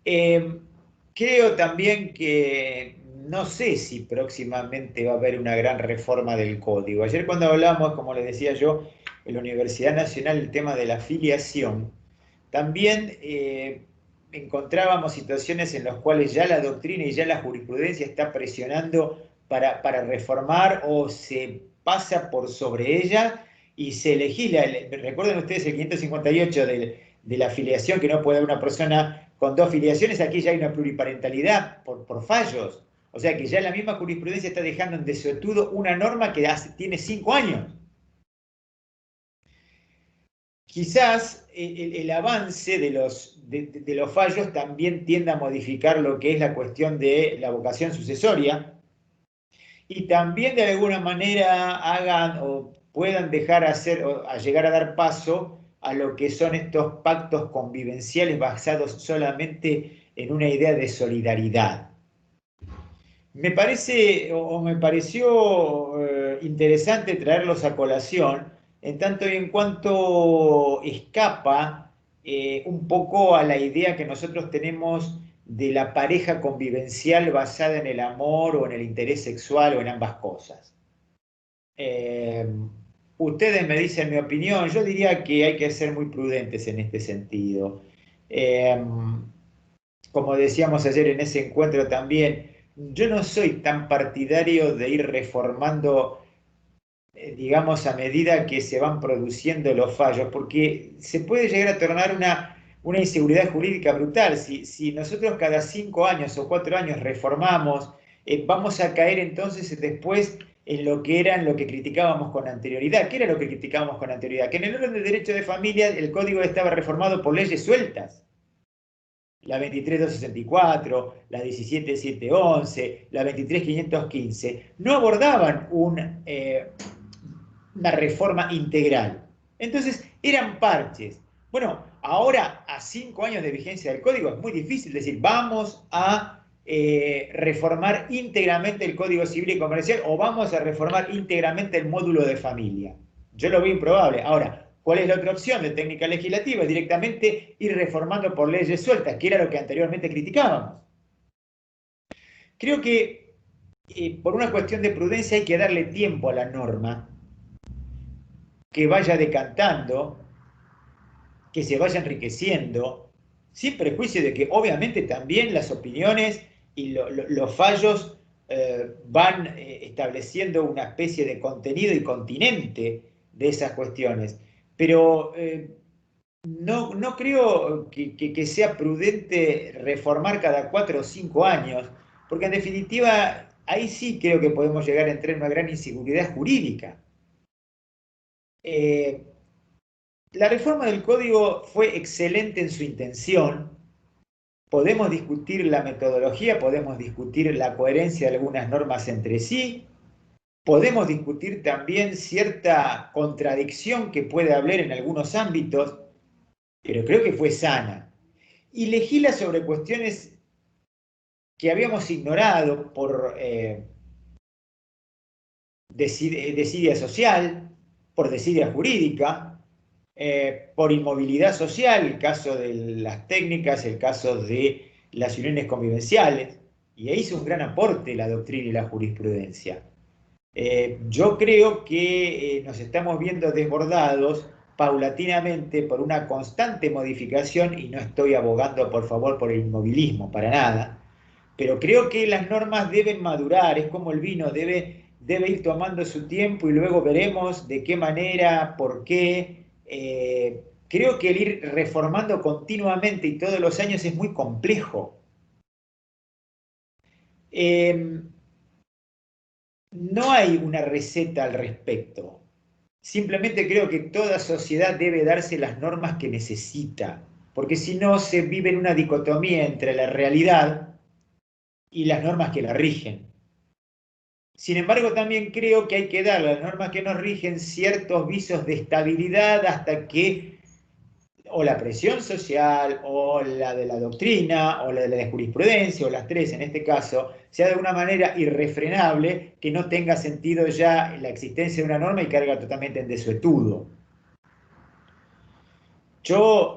Creo también que no sé si próximamente va a haber una gran reforma del código. Ayer cuando hablamos, como les decía yo, en la Universidad Nacional, el tema de la filiación, también encontrábamos situaciones en las cuales ya la doctrina y ya la jurisprudencia está presionando para reformar o se pasa por sobre ella y se legisla. Recuerden ustedes el 558 de la filiación, que no puede haber una persona con dos filiaciones. Aquí ya hay una pluriparentalidad por fallos. O sea que ya la misma jurisprudencia está dejando en desuetudo una norma que tiene 5 años. Quizás el avance de los fallos también tienda a modificar lo que es la cuestión de la vocación sucesoria y también de alguna manera hagan o puedan dejar hacer o a llegar a dar paso a lo que son estos pactos convivenciales basados solamente en una idea de solidaridad. Me parece o me pareció interesante traerlos a colación, en tanto y en cuanto escapa un poco a la idea que nosotros tenemos de la pareja convivencial basada en el amor o en el interés sexual o en ambas cosas. ustedes me dicen mi opinión. Yo diría que hay que ser muy prudentes en este sentido. Como decíamos ayer en ese encuentro también, yo no soy tan partidario de ir reformando, digamos, a medida que se van produciendo los fallos, porque se puede llegar a tornar una inseguridad jurídica brutal. Si nosotros cada 5 años o 4 años reformamos, vamos a caer entonces después en lo que criticábamos con anterioridad. ¿Qué era lo que criticábamos con anterioridad? Que en el orden de derecho de familia el código estaba reformado por leyes sueltas. La 23.264, la 17.711, la 23.515, no abordaban una reforma integral. Entonces, eran parches. Bueno, ahora, a 5 años de vigencia del código, es muy difícil decir, vamos a reformar íntegramente el Código Civil y Comercial o vamos a reformar íntegramente el módulo de familia. Yo lo veo improbable. Ahora, ¿cuál es la otra opción de técnica legislativa? Directamente ir reformando por leyes sueltas, que era lo que anteriormente criticábamos. Creo que por una cuestión de prudencia hay que darle tiempo a la norma, que vaya decantando, que se vaya enriqueciendo, sin prejuicio de que obviamente también las opiniones y los fallos van estableciendo una especie de contenido y continente de esas cuestiones. Pero no creo que sea prudente reformar cada 4 o 5 años, porque en definitiva ahí sí creo que podemos llegar a entrar en una gran inseguridad jurídica. La reforma del código fue excelente en su intención. Podemos discutir la metodología, podemos discutir la coherencia de algunas normas entre sí, podemos discutir también cierta contradicción que puede haber en algunos ámbitos, pero creo que fue sana. Y legisla sobre cuestiones que habíamos ignorado por desidia social, por desidia jurídica, por inmovilidad social, el caso de las técnicas, el caso de las uniones convivenciales, y ahí hizo un gran aporte la doctrina y la jurisprudencia. Yo creo que nos estamos viendo desbordados paulatinamente por una constante modificación, y no estoy abogando, por favor, por el inmovilismo, para nada, pero creo que las normas deben madurar, es como el vino, debe ir tomando su tiempo y luego veremos de qué manera, por qué. Creo que el ir reformando continuamente y todos los años es muy complejo. No hay una receta al respecto. Simplemente creo que toda sociedad debe darse las normas que necesita, porque si no se vive en una dicotomía entre la realidad y las normas que la rigen. Sin embargo, también creo que hay que dar a las normas que nos rigen ciertos visos de estabilidad hasta que o la presión social, o la de la doctrina, o la de la jurisprudencia, o las tres en este caso, sea de una manera irrefrenable, que no tenga sentido ya la existencia de una norma y caiga totalmente en desuetudo. Yo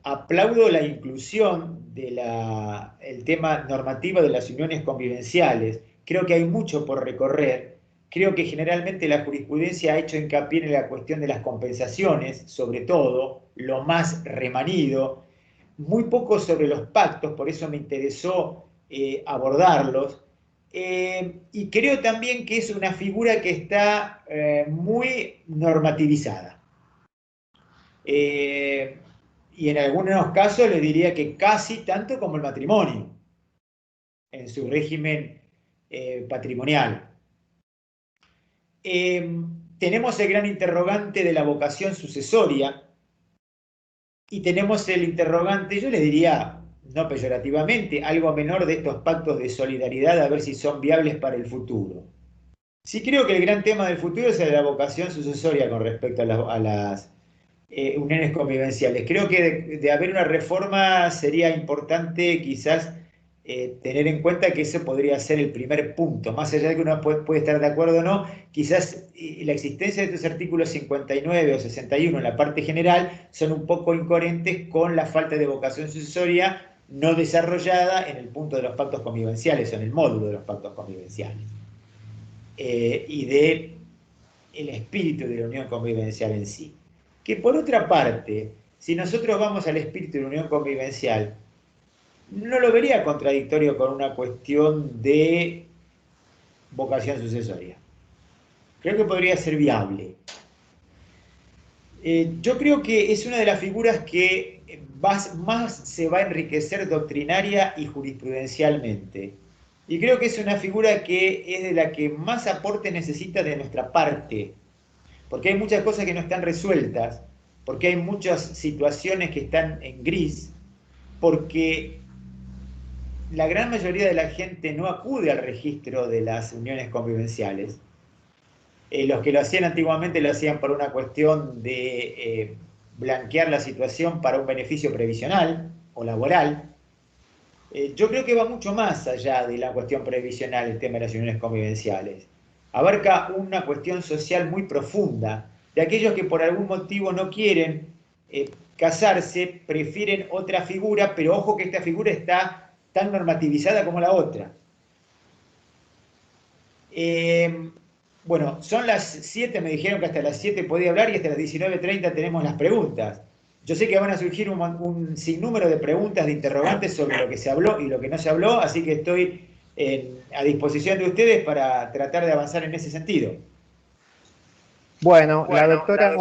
aplaudo la inclusión del tema normativo de las uniones convivenciales. Creo que hay mucho por recorrer. Creo que generalmente la jurisprudencia ha hecho hincapié en la cuestión de las compensaciones, sobre todo, lo más remanido, muy poco sobre los pactos, por eso me interesó abordarlos. Y creo también que es una figura que está muy normativizada. Y en algunos casos le diría que casi tanto como el matrimonio, en su régimen patrimonial. Tenemos el gran interrogante de la vocación sucesoria y tenemos el interrogante, yo le diría, no peyorativamente, algo menor de estos pactos de solidaridad, a ver si son viables para el futuro. Sí creo que el gran tema del futuro es la vocación sucesoria con respecto a las uniones convivenciales. Creo que de haber una reforma sería importante quizás tener en cuenta que ese podría ser el primer punto, más allá de que uno puede estar de acuerdo o no, quizás la existencia de estos artículos 59 o 61 en la parte general son un poco incoherentes con la falta de vocación sucesoria no desarrollada en el punto de los pactos convivenciales o en el módulo de los pactos convivenciales. Y de el espíritu de la unión convivencial en sí. Que por otra parte, si nosotros vamos al espíritu de la unión convivencial, no lo vería contradictorio con una cuestión de vocación sucesoria. Creo que podría ser viable. Yo creo que es una de las figuras que más se va a enriquecer doctrinaria y jurisprudencialmente. Y creo que es una figura que es de la que más aporte necesita de nuestra parte, porque hay muchas cosas que no están resueltas, porque hay muchas situaciones que están en gris, porque la gran mayoría de la gente no acude al registro de las uniones convivenciales. Los que lo hacían antiguamente lo hacían por una cuestión de blanquear la situación para un beneficio previsional o laboral. Yo creo que va mucho más allá de la cuestión previsional el tema de las uniones convivenciales. Abarca una cuestión social muy profunda, de aquellos que por algún motivo no quieren casarse, prefieren otra figura, pero ojo que esta figura está tan normativizada como la otra. Bueno, son las 7, me dijeron que hasta las 7 podía hablar y hasta las 19:30 tenemos las preguntas. Yo sé que van a surgir un sinnúmero de preguntas, de interrogantes sobre lo que se habló y lo que no se habló, así que estoy a disposición de ustedes para tratar de avanzar en ese sentido. Bueno, la doctora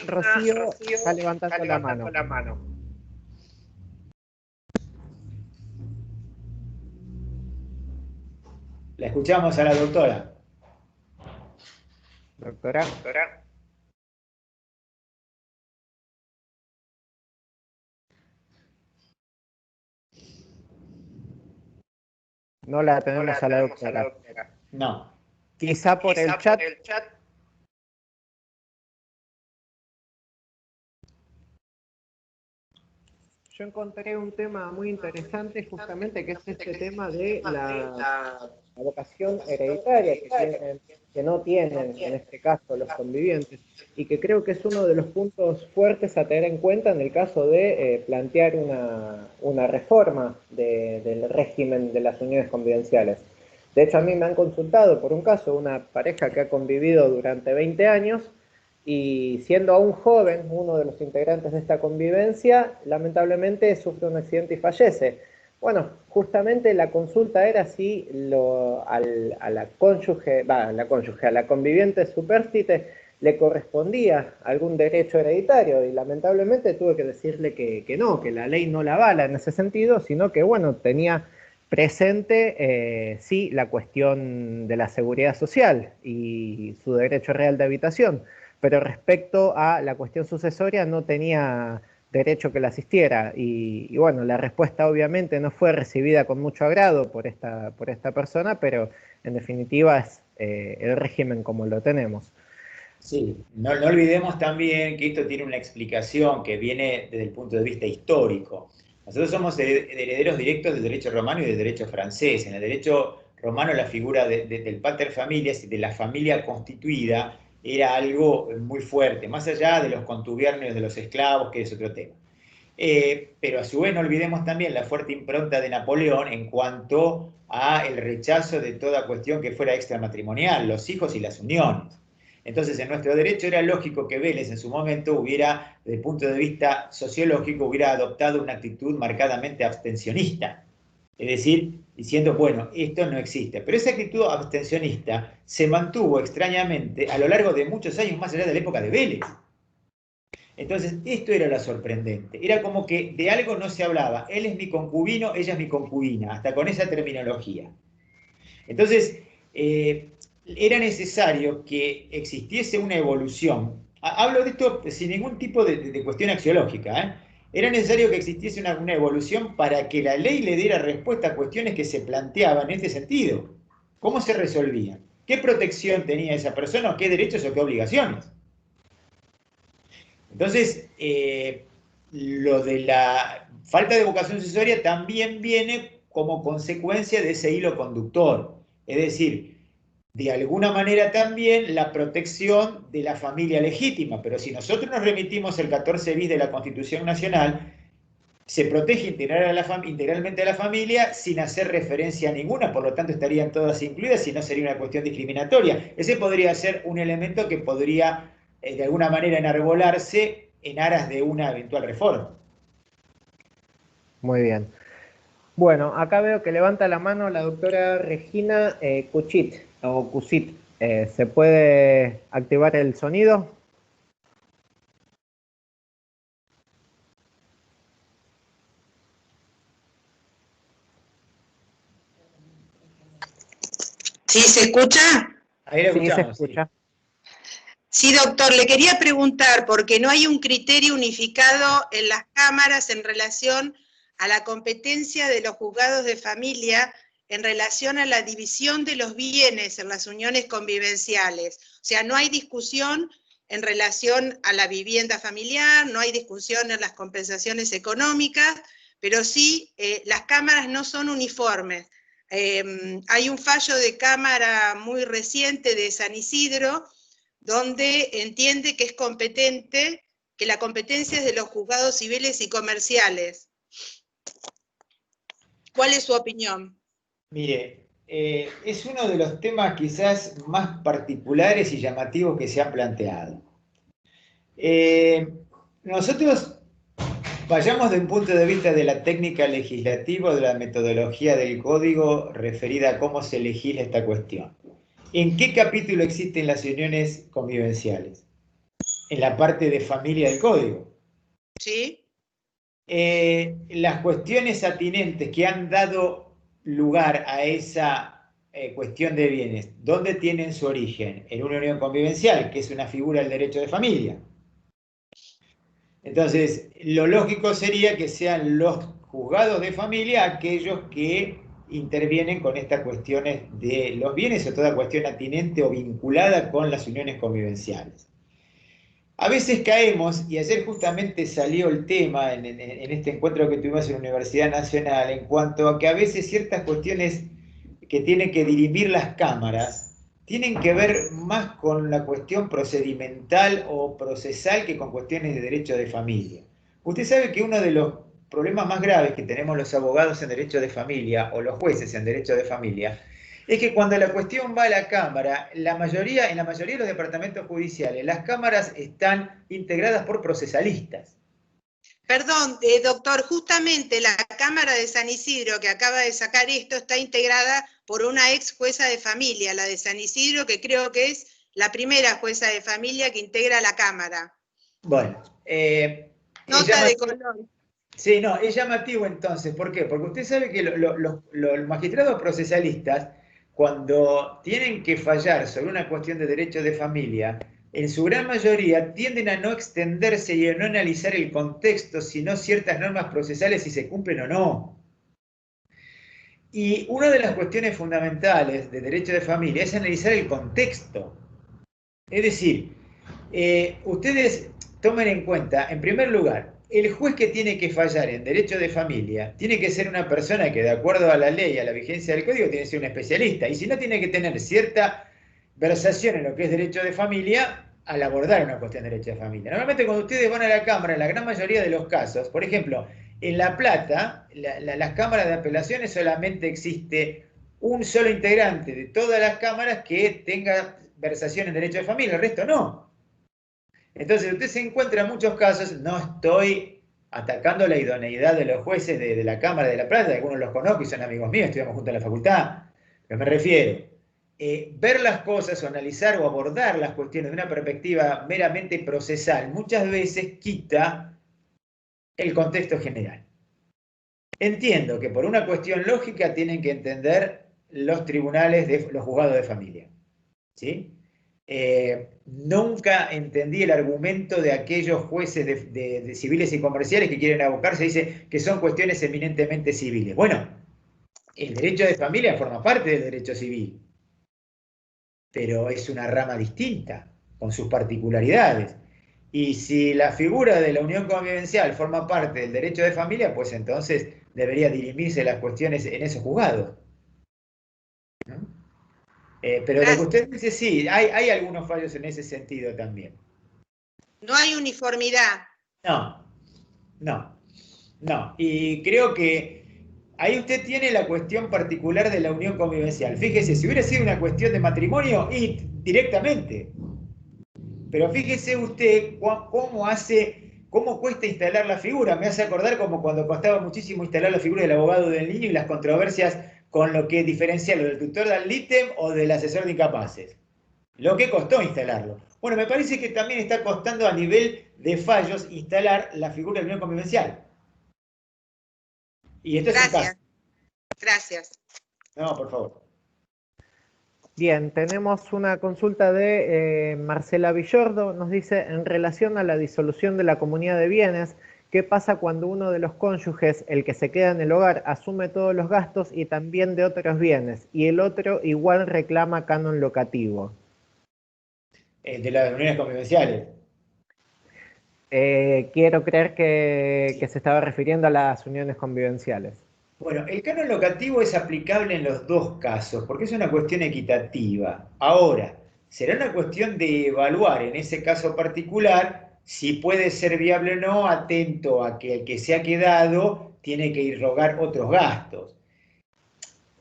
Rocío está levantando la mano. La escuchamos a la doctora. Doctora. No la tenemos a la doctora. No. Quizá por el chat. Yo encontré un tema muy interesante justamente, que es este tema de la vocación hereditaria que no tienen en este caso los convivientes, y que creo que es uno de los puntos fuertes a tener en cuenta en el caso de plantear una reforma del régimen de las uniones convivenciales. De hecho, a mí me han consultado por un caso, una pareja que ha convivido durante 20 años, y siendo aún joven, uno de los integrantes de esta convivencia, lamentablemente sufre un accidente y fallece. Bueno, justamente la consulta era si a la conviviente supérstite le correspondía algún derecho hereditario, y lamentablemente tuve que decirle que no, que la ley no la avala en ese sentido, sino que bueno, tenía presente sí la cuestión de la seguridad social y su derecho real de habitación, pero respecto a la cuestión sucesoria no tenía derecho que la asistiera, y bueno, la respuesta obviamente no fue recibida con mucho agrado por esta persona, pero en definitiva es el régimen como lo tenemos. Sí, no olvidemos también que esto tiene una explicación que viene desde el punto de vista histórico. Nosotros somos herederos directos del derecho romano y del derecho francés. En el derecho romano la figura del pater familias y de la familia constituida era algo muy fuerte, más allá de los contubernio de los esclavos, que es otro tema. Pero a su vez no olvidemos también la fuerte impronta de Napoleón en cuanto a el rechazo de toda cuestión que fuera extramatrimonial, los hijos y las uniones. Entonces, en nuestro derecho era lógico que Vélez en su momento hubiera, desde el punto de vista sociológico, hubiera adoptado una actitud marcadamente abstencionista. Es decir, diciendo, bueno, esto no existe. Pero esa actitud abstencionista se mantuvo extrañamente a lo largo de muchos años, más allá de la época de Vélez. Entonces, esto era lo sorprendente. Era como que de algo no se hablaba. Él es mi concubino, ella es mi concubina, hasta con esa terminología. Entonces, era necesario que existiese una evolución. Hablo de esto sin ningún tipo de cuestión axiológica, ¿eh? Era necesario que existiese una evolución para que la ley le diera respuesta a cuestiones que se planteaban en este sentido. ¿Cómo se resolvían? ¿Qué protección tenía esa persona? ¿Qué derechos o qué obligaciones? Entonces, lo de la falta de vocación sucesoria también viene como consecuencia de ese hilo conductor. Es decir, de alguna manera también la protección de la familia legítima. Pero si nosotros nos remitimos al 14 bis de la Constitución Nacional, se protege integralmente a la familia sin hacer referencia a ninguna, por lo tanto estarían todas incluidas y no sería una cuestión discriminatoria. Ese podría ser un elemento que podría de alguna manera enarbolarse en aras de una eventual reforma. Muy bien. Bueno, acá veo que levanta la mano la doctora Regina Cuchit, o Cusit. ¿Se puede activar el sonido? ¿Sí se escucha? Ahí lo Sí, escuchamos. se escucha. Sí, doctor, le quería preguntar, porque no hay un criterio unificado en las cámaras en relación a la competencia de los juzgados de familia en relación a la división de los bienes en las uniones convivenciales. O sea, no hay discusión en relación a la vivienda familiar, no hay discusión en las compensaciones económicas, pero sí las cámaras no son uniformes. Hay un fallo de cámara muy reciente de San Isidro, donde entiende que es competente, que la competencia es de los juzgados civiles y comerciales. ¿Cuál es su opinión? Mire, es uno de los temas quizás más particulares y llamativos que se han planteado. Nosotros vayamos de un punto de vista de la técnica legislativa, de la metodología del código referida a cómo se legisla esta cuestión. ¿En qué capítulo existen las uniones convivenciales? En la parte de familia del código. ¿Sí? Las cuestiones atinentes que han dado lugar a esa cuestión de bienes, ¿dónde tienen su origen? En una unión convivencial, que es una figura del derecho de familia. Entonces, lo lógico sería que sean los juzgados de familia aquellos que intervienen con estas cuestiones de los bienes o toda cuestión atinente o vinculada con las uniones convivenciales. A veces caemos, y ayer justamente salió el tema en este encuentro que tuvimos en la Universidad Nacional, en cuanto a que a veces ciertas cuestiones que tienen que dirimir las cámaras tienen que ver más con la cuestión procedimental o procesal que con cuestiones de derecho de familia. Usted sabe que uno de los problemas más graves que tenemos los abogados en derecho de familia o los jueces en derecho de familia es que cuando la cuestión va a la Cámara, en la mayoría de los departamentos judiciales, las cámaras están integradas por procesalistas. Perdón, doctor, justamente la Cámara de San Isidro que acaba de sacar esto está integrada por una ex jueza de familia, la de San Isidro, que creo que es la primera jueza de familia que integra la Cámara. Bueno, nota de color. Sí, no, es llamativo entonces. ¿Por qué? Porque usted sabe que los magistrados procesalistas, cuando tienen que fallar sobre una cuestión de derecho de familia, en su gran mayoría tienden a no extenderse y a no analizar el contexto, sino ciertas normas procesales si se cumplen o no. Y una de las cuestiones fundamentales de derecho de familia es analizar el contexto. Es decir, ustedes tomen en cuenta, en primer lugar, el juez que tiene que fallar en derecho de familia tiene que ser una persona que, de acuerdo a la ley, a la vigencia del código, tiene que ser un especialista. Y si no, tiene que tener cierta versación en lo que es derecho de familia al abordar una cuestión de derecho de familia. Normalmente cuando ustedes van a la Cámara, en la gran mayoría de los casos, por ejemplo, en La Plata, las cámaras de apelaciones solamente existe un solo integrante de todas las cámaras que tenga versación en derecho de familia, el resto no. Entonces usted se encuentra en muchos casos, no estoy atacando la idoneidad de los jueces de la Cámara de La Plata, algunos los conozco y son amigos míos, estudiamos juntos en la facultad, pero me refiero, ver las cosas o analizar o abordar las cuestiones de una perspectiva meramente procesal muchas veces quita el contexto general. Entiendo que por una cuestión lógica tienen que entender los tribunales de los juzgados de familia, ¿sí? Nunca entendí el argumento de aquellos jueces de civiles y comerciales que quieren abocarse, dice que son cuestiones eminentemente civiles. Bueno, el derecho de familia forma parte del derecho civil, pero es una rama distinta, con sus particularidades. Y si la figura de la unión convivencial forma parte del derecho de familia, pues entonces debería dirimirse las cuestiones en esos juzgados. ¿No? Pero lo que usted dice, sí, hay algunos fallos en ese sentido también. No hay uniformidad. No, no. No, y creo que ahí usted tiene la cuestión particular de la unión convivencial. Fíjese, si hubiera sido una cuestión de matrimonio, y directamente. Pero fíjese usted cómo cuesta instalar la figura. Me hace acordar como cuando costaba muchísimo instalar la figura del abogado del niño y las controversias con lo que diferenciarlo del tutor de al ítem o del asesor de incapaces. Lo que costó instalarlo. Bueno, me parece que también está costando a nivel de fallos instalar la figura del unión convivencial. Y esto es un caso. Gracias. No, por favor. Bien, tenemos una consulta de Marcela Villordo. Nos dice, en relación a la disolución de la comunidad de bienes, ¿qué pasa cuando uno de los cónyuges, el que se queda en el hogar, asume todos los gastos y también de otros bienes, y el otro igual reclama canon locativo? De las uniones convivenciales. Quiero creer que se estaba refiriendo a las uniones convivenciales. Bueno, el canon locativo es aplicable en los dos casos, porque es una cuestión equitativa. Ahora, será una cuestión de evaluar en ese caso particular si puede ser viable o no, atento a que el que se ha quedado tiene que irrogar otros gastos.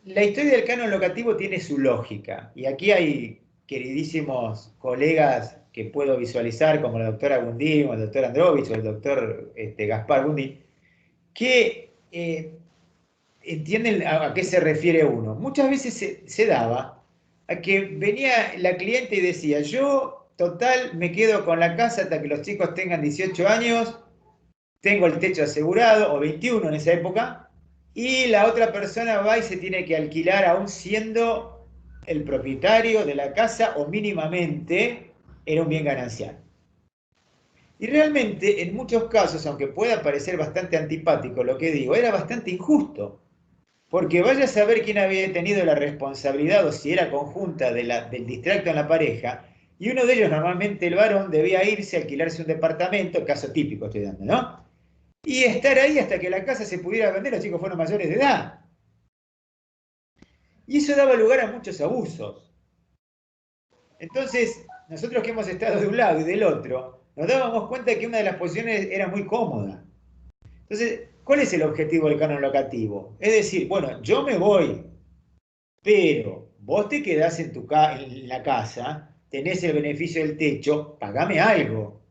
La historia del canon locativo tiene su lógica, y aquí hay queridísimos colegas que puedo visualizar, como la doctora Gundín, o el doctor Androvich, o el doctor Gaspar Gundín, que entienden a qué se refiere uno. Muchas veces se daba a que venía la cliente y decía, yo, total, me quedo con la casa hasta que los chicos tengan 18 años, tengo el techo asegurado, o 21 en esa época, y la otra persona va y se tiene que alquilar aún siendo el propietario de la casa o mínimamente era un bien ganancial. Y realmente, en muchos casos, aunque pueda parecer bastante antipático lo que digo, era bastante injusto. Porque vaya a saber quién había tenido la responsabilidad o si era conjunta del distracto en la pareja, y uno de ellos, normalmente el varón, debía irse a alquilarse un departamento, caso típico estoy dando, ¿no? Y estar ahí hasta que la casa se pudiera vender, los chicos fueron mayores de edad. Y eso daba lugar a muchos abusos. Entonces, nosotros que hemos estado de un lado y del otro, nos dábamos cuenta que una de las posiciones era muy cómoda. Entonces, ¿cuál es el objetivo del canon locativo? Es decir, bueno, yo me voy, pero vos te quedás en la casa, tenés el beneficio del techo, pagame algo.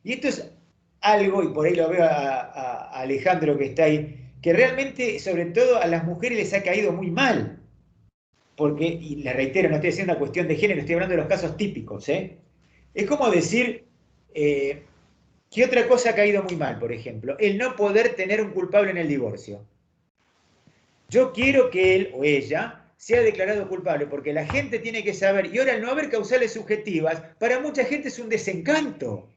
Y esto es algo, y por ahí lo veo a Alejandro que está ahí, que realmente, sobre todo a las mujeres les ha caído muy mal. Porque, y le reitero, no estoy haciendo una cuestión de género, estoy hablando de los casos típicos, ¿eh? Es como decir, ¿qué otra cosa ha caído muy mal, por ejemplo? El no poder tener un culpable en el divorcio. Yo quiero que él o ella sea declarado culpable, porque la gente tiene que saber, y ahora al no haber causales subjetivas, para mucha gente es un desencanto.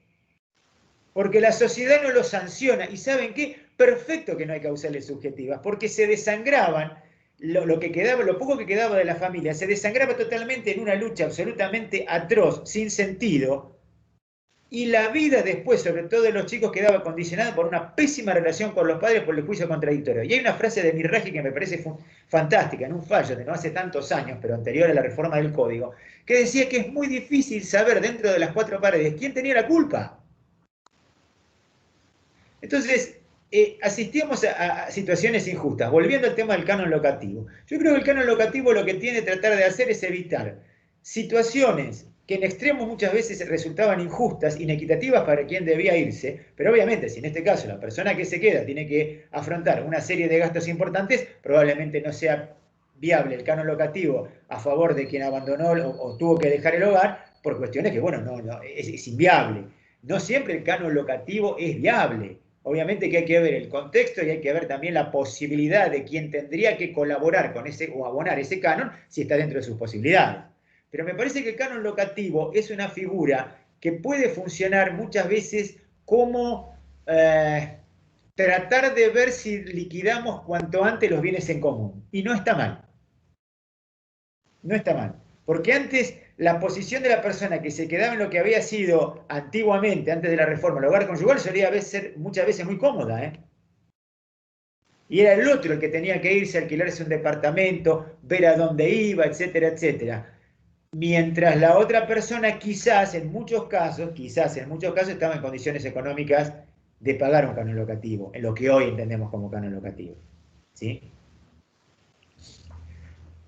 Porque la sociedad no lo sanciona, y ¿saben qué? Perfecto que no hay causales subjetivas, porque se desangraban lo poco que quedaba de la familia, se desangraba totalmente en una lucha absolutamente atroz, sin sentido, y la vida después, sobre todo de los chicos, quedaba condicionada por una pésima relación con los padres por el juicio contradictorio. Y hay una frase de Mirraji que me parece fantástica, en un fallo de no hace tantos años, pero anterior a la reforma del Código, que decía que es muy difícil saber dentro de las cuatro paredes quién tenía la culpa. Entonces, asistíamos a situaciones injustas. Volviendo al tema del canon locativo. Yo creo que el canon locativo lo que tiene que tratar de hacer es evitar situaciones que en extremo muchas veces resultaban injustas, inequitativas para quien debía irse, pero obviamente si en este caso la persona que se queda tiene que afrontar una serie de gastos importantes, probablemente no sea viable el canon locativo a favor de quien abandonó o tuvo que dejar el hogar, por cuestiones que, bueno, es inviable. No siempre el canon locativo es viable. Obviamente que hay que ver el contexto y hay que ver también la posibilidad de quien tendría que colaborar con ese o abonar ese canon si está dentro de sus posibilidades. Pero me parece que el canon locativo es una figura que puede funcionar muchas veces como tratar de ver si liquidamos cuanto antes los bienes en común. Y no está mal. No está mal. Porque antes la posición de la persona que se quedaba en lo que había sido antiguamente, antes de la reforma, el hogar conyugal, solía ser muchas veces muy cómoda, ¿eh? Y era el otro el que tenía que irse a alquilarse un departamento, ver a dónde iba, etcétera, etcétera. Mientras la otra persona quizás en muchos casos estaba en condiciones económicas de pagar un canon locativo, en lo que hoy entendemos como canon locativo. ¿Sí?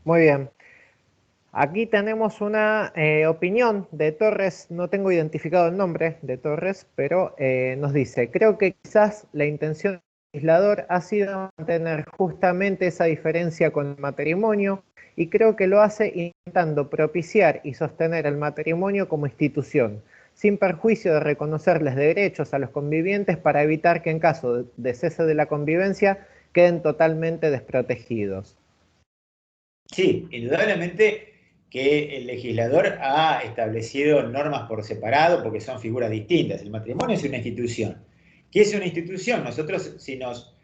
Muy bien. Aquí tenemos una opinión de Torres, no tengo identificado el nombre de Torres, pero nos dice, creo que quizás la intención del legislador ha sido mantener justamente esa diferencia con el matrimonio y creo que lo hace intentando propiciar y sostener el matrimonio como institución, sin perjuicio de reconocerles derechos a los convivientes para evitar que en caso de cese de la convivencia queden totalmente desprotegidos. Sí, indudablemente que el legislador ha establecido normas por separado porque son figuras distintas. El matrimonio es una institución. ¿Qué es una institución? Nosotros, si nos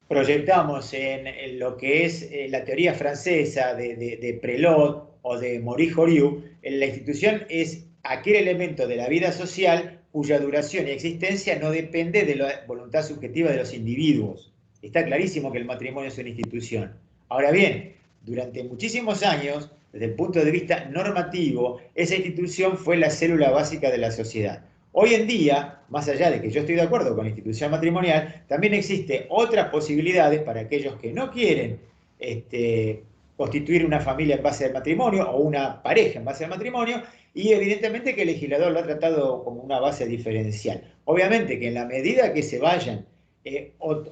proyectamos en lo que es la teoría francesa de Prelot o de Maurice Horiou, la institución es aquel elemento de la vida social cuya duración y existencia no depende de la voluntad subjetiva de los individuos. Está clarísimo que el matrimonio es una institución. Ahora bien, durante muchísimos años, desde el punto de vista normativo, esa institución fue la célula básica de la sociedad. Hoy en día, más allá de que yo estoy de acuerdo con la institución matrimonial, también existen otras posibilidades para aquellos que no quieren constituir una familia en base al matrimonio o una pareja en base al matrimonio, y evidentemente que el legislador lo ha tratado como una base diferencial. Obviamente que en la medida que se vayan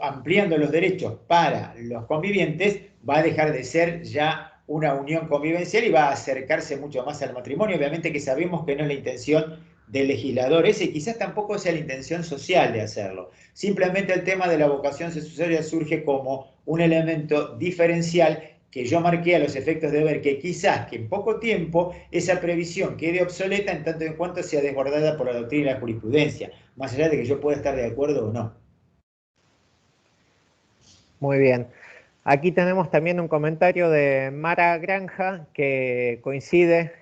ampliando los derechos para los convivientes, va a dejar de ser ya una unión convivencial y va a acercarse mucho más al matrimonio. Obviamente que sabemos que no es la intención del legislador ese, y quizás tampoco sea la intención social de hacerlo. Simplemente el tema de la vocación sucesoria surge como un elemento diferencial que yo marqué a los efectos de ver que quizás que en poco tiempo esa previsión quede obsoleta en tanto en cuanto sea desbordada por la doctrina y la jurisprudencia, más allá de que yo pueda estar de acuerdo o no. Muy bien. Aquí tenemos también un comentario de Mara Granja que coincide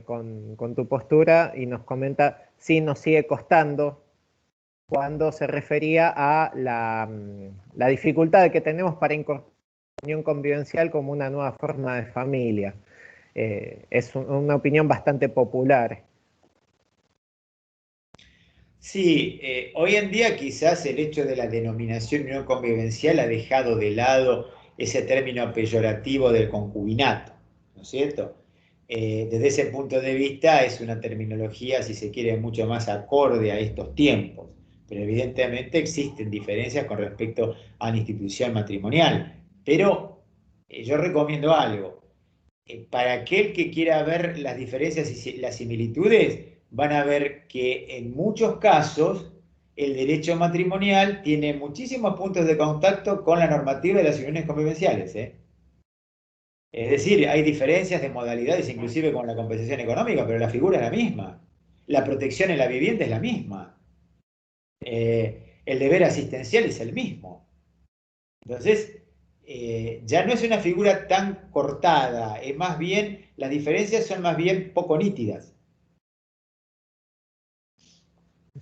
con tu postura y nos comenta si nos sigue costando cuando se refería a la dificultad que tenemos para incorporar la unión convivencial como una nueva forma de familia. Es una opinión bastante popular. Sí, hoy en día quizás el hecho de la denominación unión convivencial ha dejado de lado ese término peyorativo del concubinato, ¿no es cierto? Desde ese punto de vista es una terminología, si se quiere, mucho más acorde a estos tiempos, pero evidentemente existen diferencias con respecto a la institución matrimonial. Pero yo recomiendo algo. Para aquel que quiera ver las diferencias y las similitudes, van a ver que en muchos casos el derecho matrimonial tiene muchísimos puntos de contacto con la normativa de las uniones convivenciales. Es decir, hay diferencias de modalidades, inclusive con la compensación económica, pero la figura es la misma. La protección en la vivienda es la misma. El deber asistencial es el mismo. Entonces, ya no es una figura tan cortada, es más bien, las diferencias son más bien poco nítidas.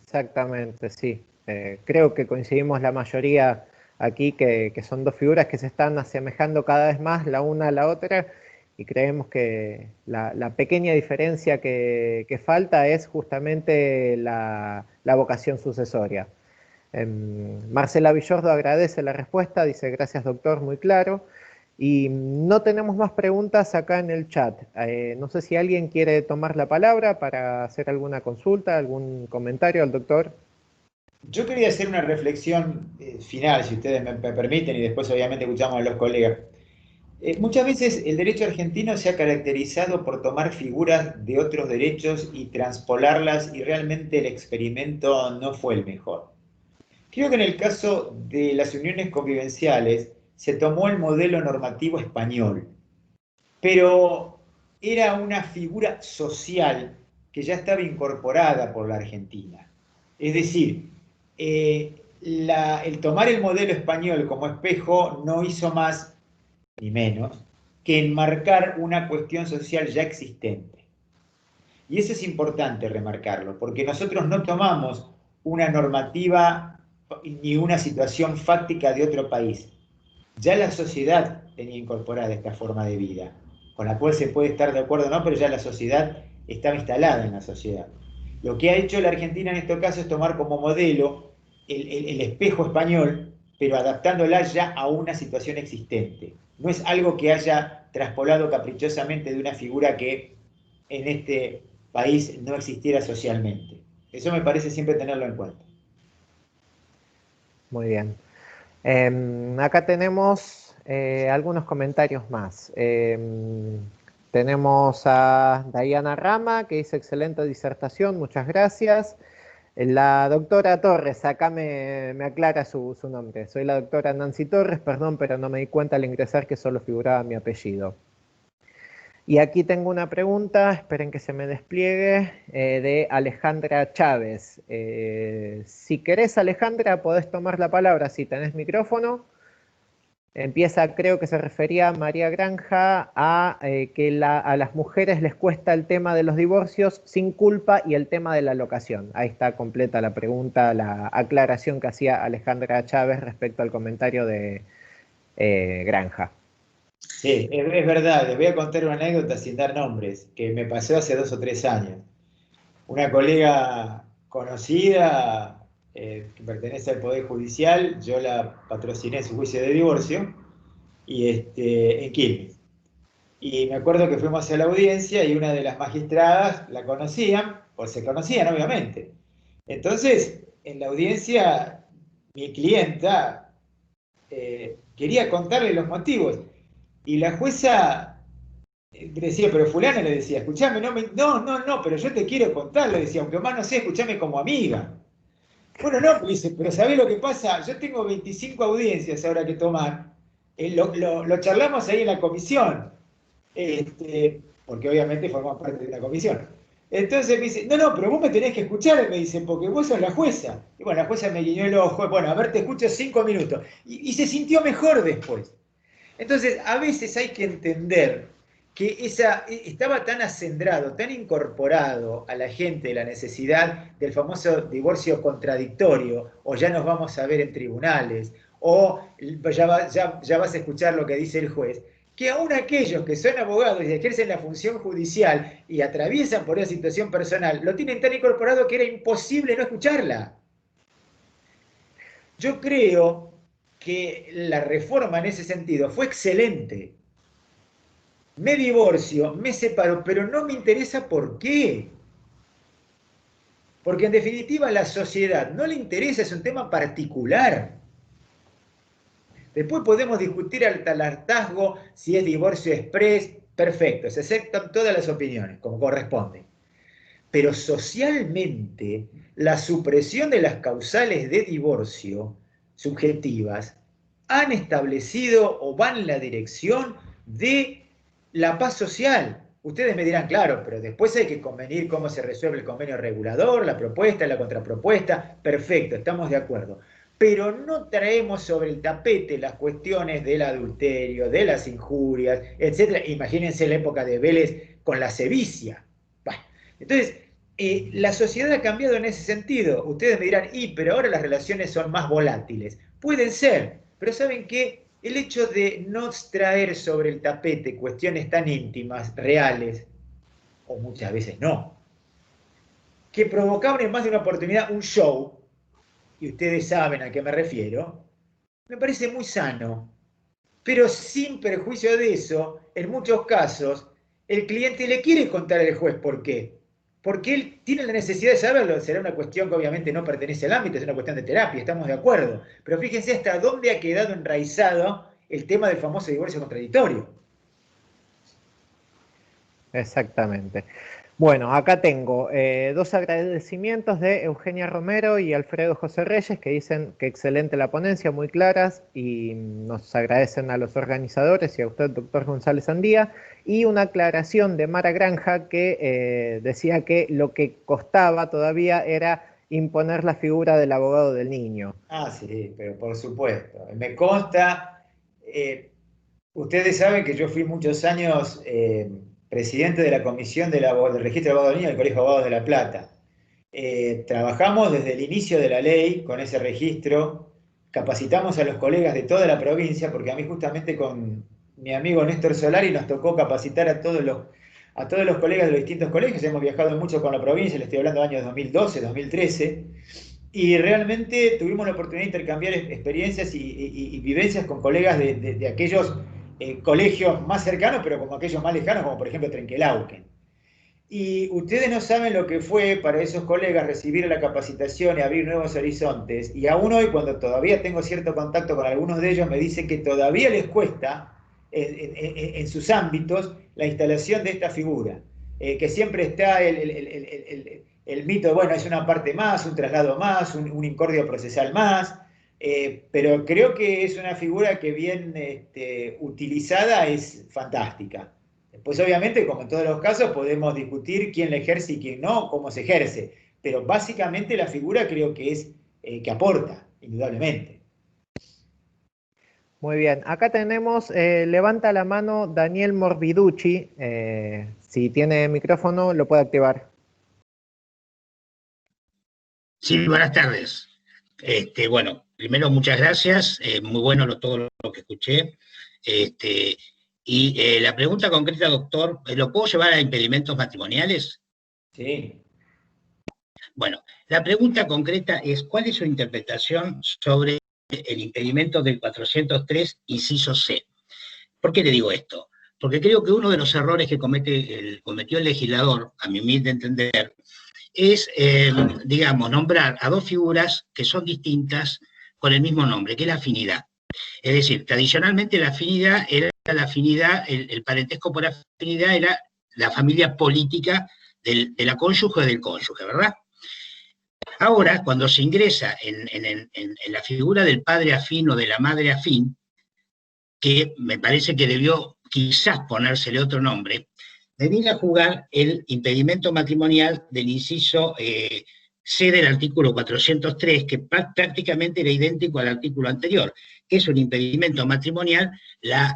Exactamente, sí. Creo que coincidimos la mayoría aquí que son dos figuras que se están asemejando cada vez más la una a la otra y creemos que la pequeña diferencia que falta es justamente la vocación sucesoria. Marcela Villordo agradece la respuesta, dice gracias doctor, muy claro. Y no tenemos más preguntas acá en el chat. No sé si alguien quiere tomar la palabra para hacer alguna consulta, algún comentario al doctor. Yo quería hacer una reflexión final, si ustedes me permiten, y después obviamente escuchamos a los colegas. Muchas veces el derecho argentino se ha caracterizado por tomar figuras de otros derechos y transpolarlas, y realmente el experimento no fue el mejor. Creo que en el caso de las uniones convivenciales se tomó el modelo normativo español, pero era una figura social que ya estaba incorporada por la Argentina. Es decir, el tomar el modelo español como espejo no hizo más ni menos que enmarcar una cuestión social ya existente. Y eso es importante remarcarlo, porque nosotros no tomamos una normativa ni una situación fáctica de otro país. Ya la sociedad tenía incorporada esta forma de vida, con la cual se puede estar de acuerdo o no, pero ya la sociedad estaba instalada en la sociedad. Lo que ha hecho la Argentina en este caso es tomar como modelo el espejo español, pero adaptándola ya a una situación existente. No es algo que haya traspolado caprichosamente de una figura que en este país no existiera socialmente. Eso me parece siempre tenerlo en cuenta. Muy bien. Acá tenemos algunos comentarios más. Tenemos a Diana Rama, que dice excelente disertación, muchas gracias. La doctora Torres, acá me aclara su nombre. Soy la doctora Nancy Torres, perdón, pero no me di cuenta al ingresar que solo figuraba mi apellido. Y aquí tengo una pregunta, esperen que se me despliegue, de Alejandra Chávez. Si querés, Alejandra, podés tomar la palabra si tenés micrófono. Empieza, creo que se refería a María Granja, a que a las mujeres les cuesta el tema de los divorcios sin culpa y el tema de la locación. Ahí está completa la pregunta, la aclaración que hacía Alejandra Chávez respecto al comentario de Granja. Sí, es verdad, les voy a contar una anécdota sin dar nombres, que me pasó hace 2 o 3 años. Una colega conocida que pertenece al Poder Judicial, yo la patrociné en su juicio de divorcio, y en Quilmes. Y me acuerdo que fuimos a la audiencia y una de las magistradas la conocían, o se conocían obviamente. Entonces, en la audiencia, mi clienta quería contarle los motivos. Y la jueza decía, pero fulana le decía, escuchame, no, pero yo te quiero contar, le decía, aunque más no sé, escuchame como amiga. Bueno, no, pues dice, pero ¿sabés lo que pasa? Yo tengo 25 audiencias ahora que tomar, lo charlamos ahí en la comisión, porque obviamente formamos parte de la comisión. Entonces me dice, no, pero vos me tenés que escuchar, me dice, porque vos sos la jueza. Y bueno, la jueza me guiñó el ojo, bueno, a ver, te escucho 5 minutos. Y se sintió mejor después. Entonces, a veces hay que entender que estaba tan acendrado, tan incorporado a la gente la necesidad del famoso divorcio contradictorio, o ya nos vamos a ver en tribunales, o ya vas a escuchar lo que dice el juez, que aún aquellos que son abogados y ejercen la función judicial y atraviesan por una situación personal, lo tienen tan incorporado que era imposible no escucharla. Yo creo que la reforma en ese sentido fue excelente. Me divorcio, me separo, pero no me interesa por qué. Porque en definitiva a la sociedad no le interesa, es un tema particular. Después podemos discutir al hartazgo si es divorcio exprés, perfecto, se aceptan todas las opiniones, como corresponde. Pero socialmente, la supresión de las causales de divorcio subjetivas han establecido o van en la dirección de la paz social. Ustedes me dirán, claro, pero después hay que convenir cómo se resuelve el convenio regulador, la propuesta, la contrapropuesta. Perfecto, estamos de acuerdo. Pero no traemos sobre el tapete las cuestiones del adulterio, de las injurias, etc. Imagínense la época de Vélez con la sevicia. Bueno, entonces, la sociedad ha cambiado en ese sentido. Ustedes me dirán, pero ahora las relaciones son más volátiles. Pueden ser, pero ¿saben qué? El hecho de no traer sobre el tapete cuestiones tan íntimas, reales, o muchas veces no, que provocaban en más de una oportunidad un show, y ustedes saben a qué me refiero, me parece muy sano. Pero sin perjuicio de eso, en muchos casos, el cliente le quiere contar al juez por qué. Porque él tiene la necesidad de saberlo. Será una cuestión que obviamente no pertenece al ámbito, es una cuestión de terapia, estamos de acuerdo. Pero fíjense hasta dónde ha quedado enraizado el tema del famoso divorcio contradictorio. Exactamente. Bueno, acá tengo 2 agradecimientos de Eugenia Romero y Alfredo José Reyes, que dicen que excelente la ponencia, muy claras, y nos agradecen a los organizadores y a usted, doctor González Andía, y una aclaración de Mara Granja que decía que lo que costaba todavía era imponer la figura del abogado del niño. Ah, sí, pero por supuesto. Me consta, ustedes saben que yo fui muchos años presidente de la comisión del registro de abogados del niño del Colegio de Abogados de La Plata. Trabajamos desde el inicio de la ley con ese registro, capacitamos a los colegas de toda la provincia, porque a mí justamente con mi amigo Néstor Solari nos tocó capacitar a todos los colegas de los distintos colegios, hemos viajado mucho con la provincia, le estoy hablando de años 2012, 2013, y realmente tuvimos la oportunidad de intercambiar experiencias y vivencias con colegas de aquellos colegios más cercanos, pero como aquellos más lejanos, como por ejemplo Trenquelauquen. Y ustedes no saben lo que fue para esos colegas recibir la capacitación y abrir nuevos horizontes. Y aún hoy, cuando todavía tengo cierto contacto con algunos de ellos, me dicen que todavía les cuesta en sus ámbitos la instalación de esta figura. Que siempre está el mito de, bueno, es una parte más, un traslado más, un incordio procesal más. Pero creo que es una figura que bien utilizada es fantástica. Pues obviamente, como en todos los casos, podemos discutir quién la ejerce y quién no, cómo se ejerce. Pero básicamente la figura creo que es que aporta, indudablemente. Muy bien, acá tenemos, levanta la mano Daniel Morbiducci. Si tiene micrófono, lo puede activar. Sí, buenas tardes. Bueno, primero muchas gracias, muy bueno todo lo que escuché. La pregunta concreta, doctor, ¿lo puedo llevar a impedimentos matrimoniales? Sí. Bueno, la pregunta concreta es, ¿cuál es su interpretación sobre el impedimento del 403, inciso C? ¿Por qué le digo esto? Porque creo que uno de los errores que cometió el legislador, a mi humilde entender, es, digamos, nombrar a dos figuras que son distintas con el mismo nombre, que es la afinidad. Es decir, tradicionalmente la afinidad era la afinidad, el parentesco por afinidad era la familia política de la cónyuge o del cónyuge, ¿verdad? Ahora, cuando se ingresa en la figura del padre afín o de la madre afín, que me parece que debió quizás ponérsele otro nombre, debiera jugar el impedimento matrimonial del inciso C del artículo 403, que prácticamente era idéntico al artículo anterior, que es un impedimento matrimonial, la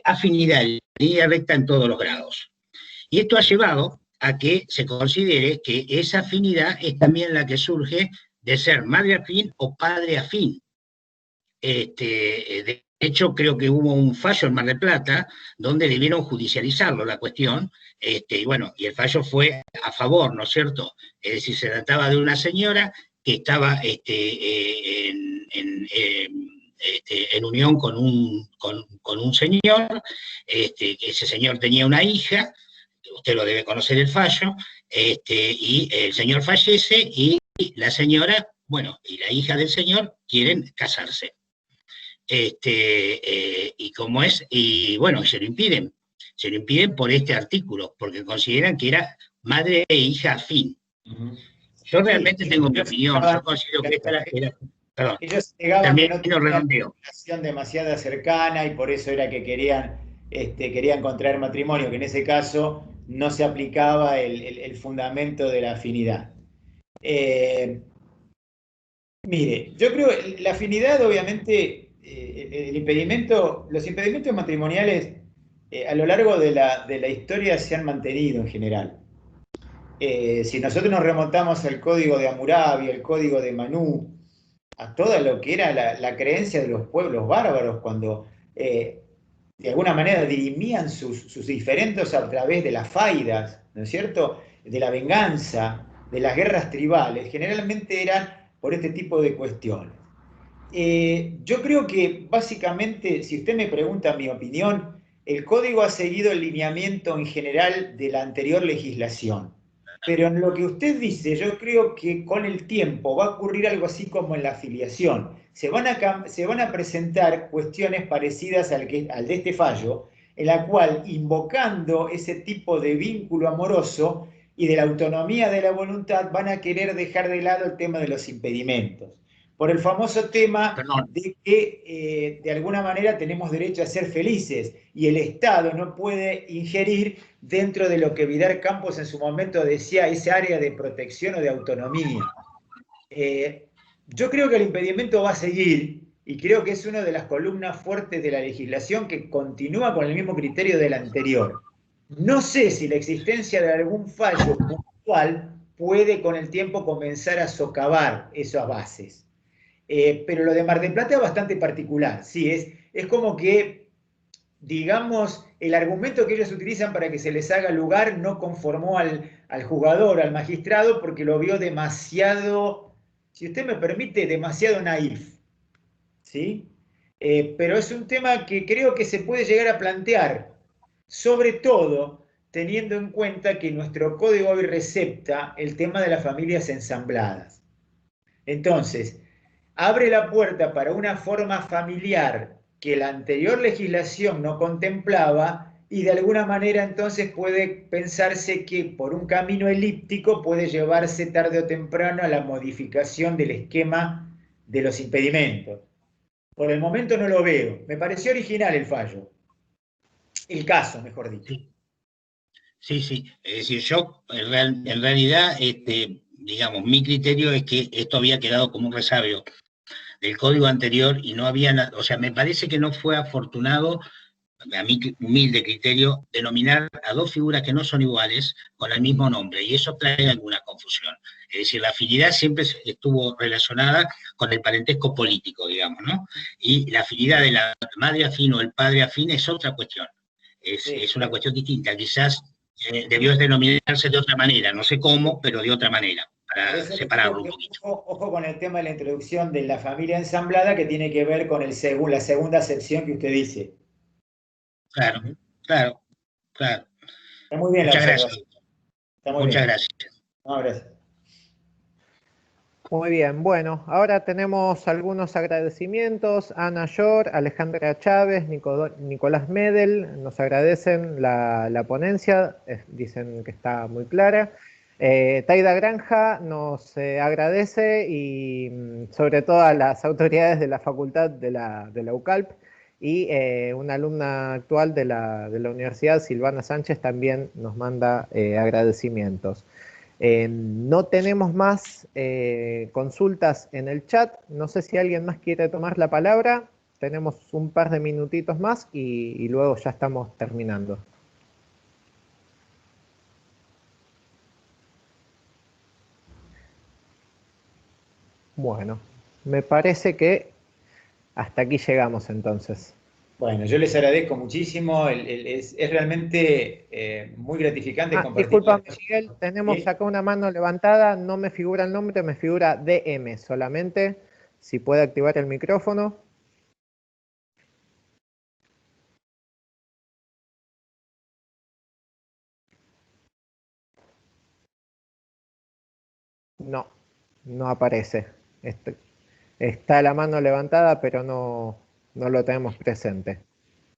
afinidad en línea recta en todos los grados. Y esto ha llevado a que se considere que esa afinidad es también la que surge de ser madre afín o padre afín. De hecho, creo que hubo un fallo en Mar del Plata donde debieron judicializarlo la cuestión, y bueno, y el fallo fue a favor, ¿no es cierto? Es decir, se trataba de una señora que estaba en unión con un señor, ese señor tenía una hija, usted lo debe conocer el fallo, y el señor fallece y la señora, bueno, y la hija del señor quieren casarse. Y como es, y bueno, se lo impiden por este artículo, porque consideran que era madre e hija afín. Yo realmente tengo mi opinión, yo considero que esta era perdón, ellos negaban que no tenían una relación demasiado cercana y por eso era que querían contraer matrimonio, que en ese caso no se aplicaba el fundamento de la afinidad. Mire, yo creo que la afinidad, obviamente, los impedimentos matrimoniales a lo largo de la historia se han mantenido en general. Si nosotros nos remontamos al código de Hammurabi, al código de Manú, a todo lo que era la creencia de los pueblos bárbaros, cuando de alguna manera dirimían sus diferendos a través de las faidas, ¿no es cierto?, de la venganza, de las guerras tribales, generalmente eran por este tipo de cuestiones. Yo creo que básicamente, si usted me pregunta mi opinión, el código ha seguido el lineamiento en general de la anterior legislación. Pero en lo que usted dice, yo creo que con el tiempo va a ocurrir algo así como en la afiliación. Se van a presentar cuestiones parecidas al de este fallo, en la cual, invocando ese tipo de vínculo amoroso y de la autonomía de la voluntad, van a querer dejar de lado el tema de los impedimentos. Por el famoso tema de que de alguna manera tenemos derecho a ser felices y el Estado no puede ingerir dentro de lo que Vidal Campos en su momento decía, ese área de protección o de autonomía. Yo creo que el impedimento va a seguir y creo que es una de las columnas fuertes de la legislación que continúa con el mismo criterio del anterior. No sé si la existencia de algún fallo puntual puede con el tiempo comenzar a socavar esas bases. Pero lo de Mar del Plata es bastante particular, sí, es como que, digamos, el argumento que ellos utilizan para que se les haga lugar no conformó al jugador, al magistrado, porque lo vio demasiado si usted me permite, demasiado naif, ¿sí? Pero es un tema que creo que se puede llegar a plantear, sobre todo teniendo en cuenta que nuestro código hoy recepta el tema de las familias ensambladas. Entonces, abre la puerta para una forma familiar que la anterior legislación no contemplaba y de alguna manera entonces puede pensarse que por un camino elíptico puede llevarse tarde o temprano a la modificación del esquema de los impedimentos. Por el momento no lo veo. Me pareció original el fallo. El caso, mejor dicho. Sí, sí. Es decir, yo en realidad, digamos, mi criterio es que esto había quedado como un resabio del código anterior y no había, o sea, me parece que no fue afortunado, a mi humilde criterio, denominar a dos figuras que no son iguales con el mismo nombre, y eso trae alguna confusión. Es decir, la afinidad siempre estuvo relacionada con el parentesco político, digamos, ¿no? Y la afinidad de la madre afín o el padre afín es otra cuestión, es una cuestión distinta, quizás debió denominarse de otra manera, no sé cómo, pero de otra manera, para separarlo un poquito. Ojo con el tema de la introducción de la familia ensamblada que tiene que ver con la segunda acepción que usted dice. Claro, claro, claro. Está muy bien. Muchas gracias. Muchas gracias. No, gracias. Muy bien, bueno, ahora tenemos algunos agradecimientos. Ana Yor, Alejandra Chávez, Nicolás Medel, nos agradecen la ponencia, dicen que está muy clara. Taida Granja nos agradece y sobre todo a las autoridades de la facultad de la UCALP y una alumna actual de la universidad, Silvana Sánchez, también nos manda agradecimientos. No tenemos más consultas en el chat. No sé si alguien más quiere tomar la palabra. Tenemos un par de minutitos más y luego ya estamos terminando. Bueno, me parece que hasta aquí llegamos entonces. Bueno, yo les agradezco muchísimo, es realmente muy gratificante compartir. Disculpa, Miguel, tenemos acá una mano levantada, no me figura el nombre, me figura DM solamente, si puede activar el micrófono. No, no aparece. Está la mano levantada, pero no lo tenemos presente.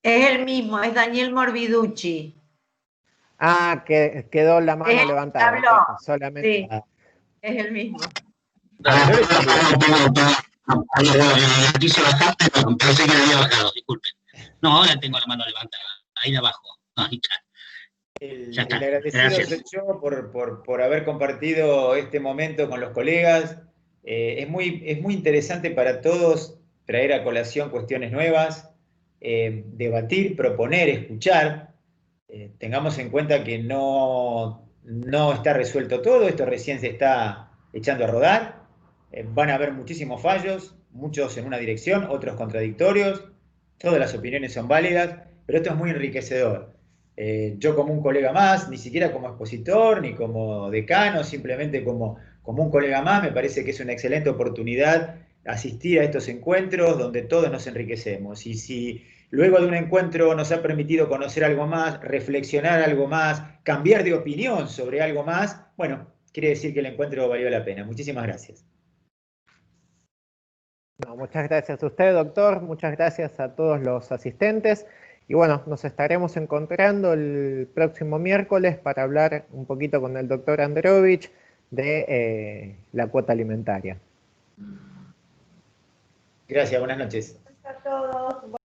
Es el mismo, es Daniel Morbiducci. Ah, que quedó la mano levantada. Habló. Solamente. Sí, es el mismo. Quise bajar, pero pensé que había bajado, disculpen. No, ahora tengo la mano levantada, ahí abajo. Ahí está. El agradecido soy yo por haber compartido este momento con los colegas. Es muy interesante para todos traer a colación cuestiones nuevas, debatir, proponer, escuchar. Tengamos en cuenta que no está resuelto todo, esto recién se está echando a rodar. Van a haber muchísimos fallos, muchos en una dirección, otros contradictorios. Todas las opiniones son válidas, pero esto es muy enriquecedor. Yo como un colega más, ni siquiera como expositor, ni como decano, simplemente como un colega más, me parece que es una excelente oportunidad asistir a estos encuentros donde todos nos enriquecemos. Y si luego de un encuentro nos ha permitido conocer algo más, reflexionar algo más, cambiar de opinión sobre algo más, bueno, quiere decir que el encuentro valió la pena. Muchísimas gracias. No, muchas gracias a usted, doctor. Muchas gracias a todos los asistentes. Y bueno, nos estaremos encontrando el próximo miércoles para hablar un poquito con el doctor Anderovich de la cuota alimentaria. Gracias, buenas noches. Gracias a todos.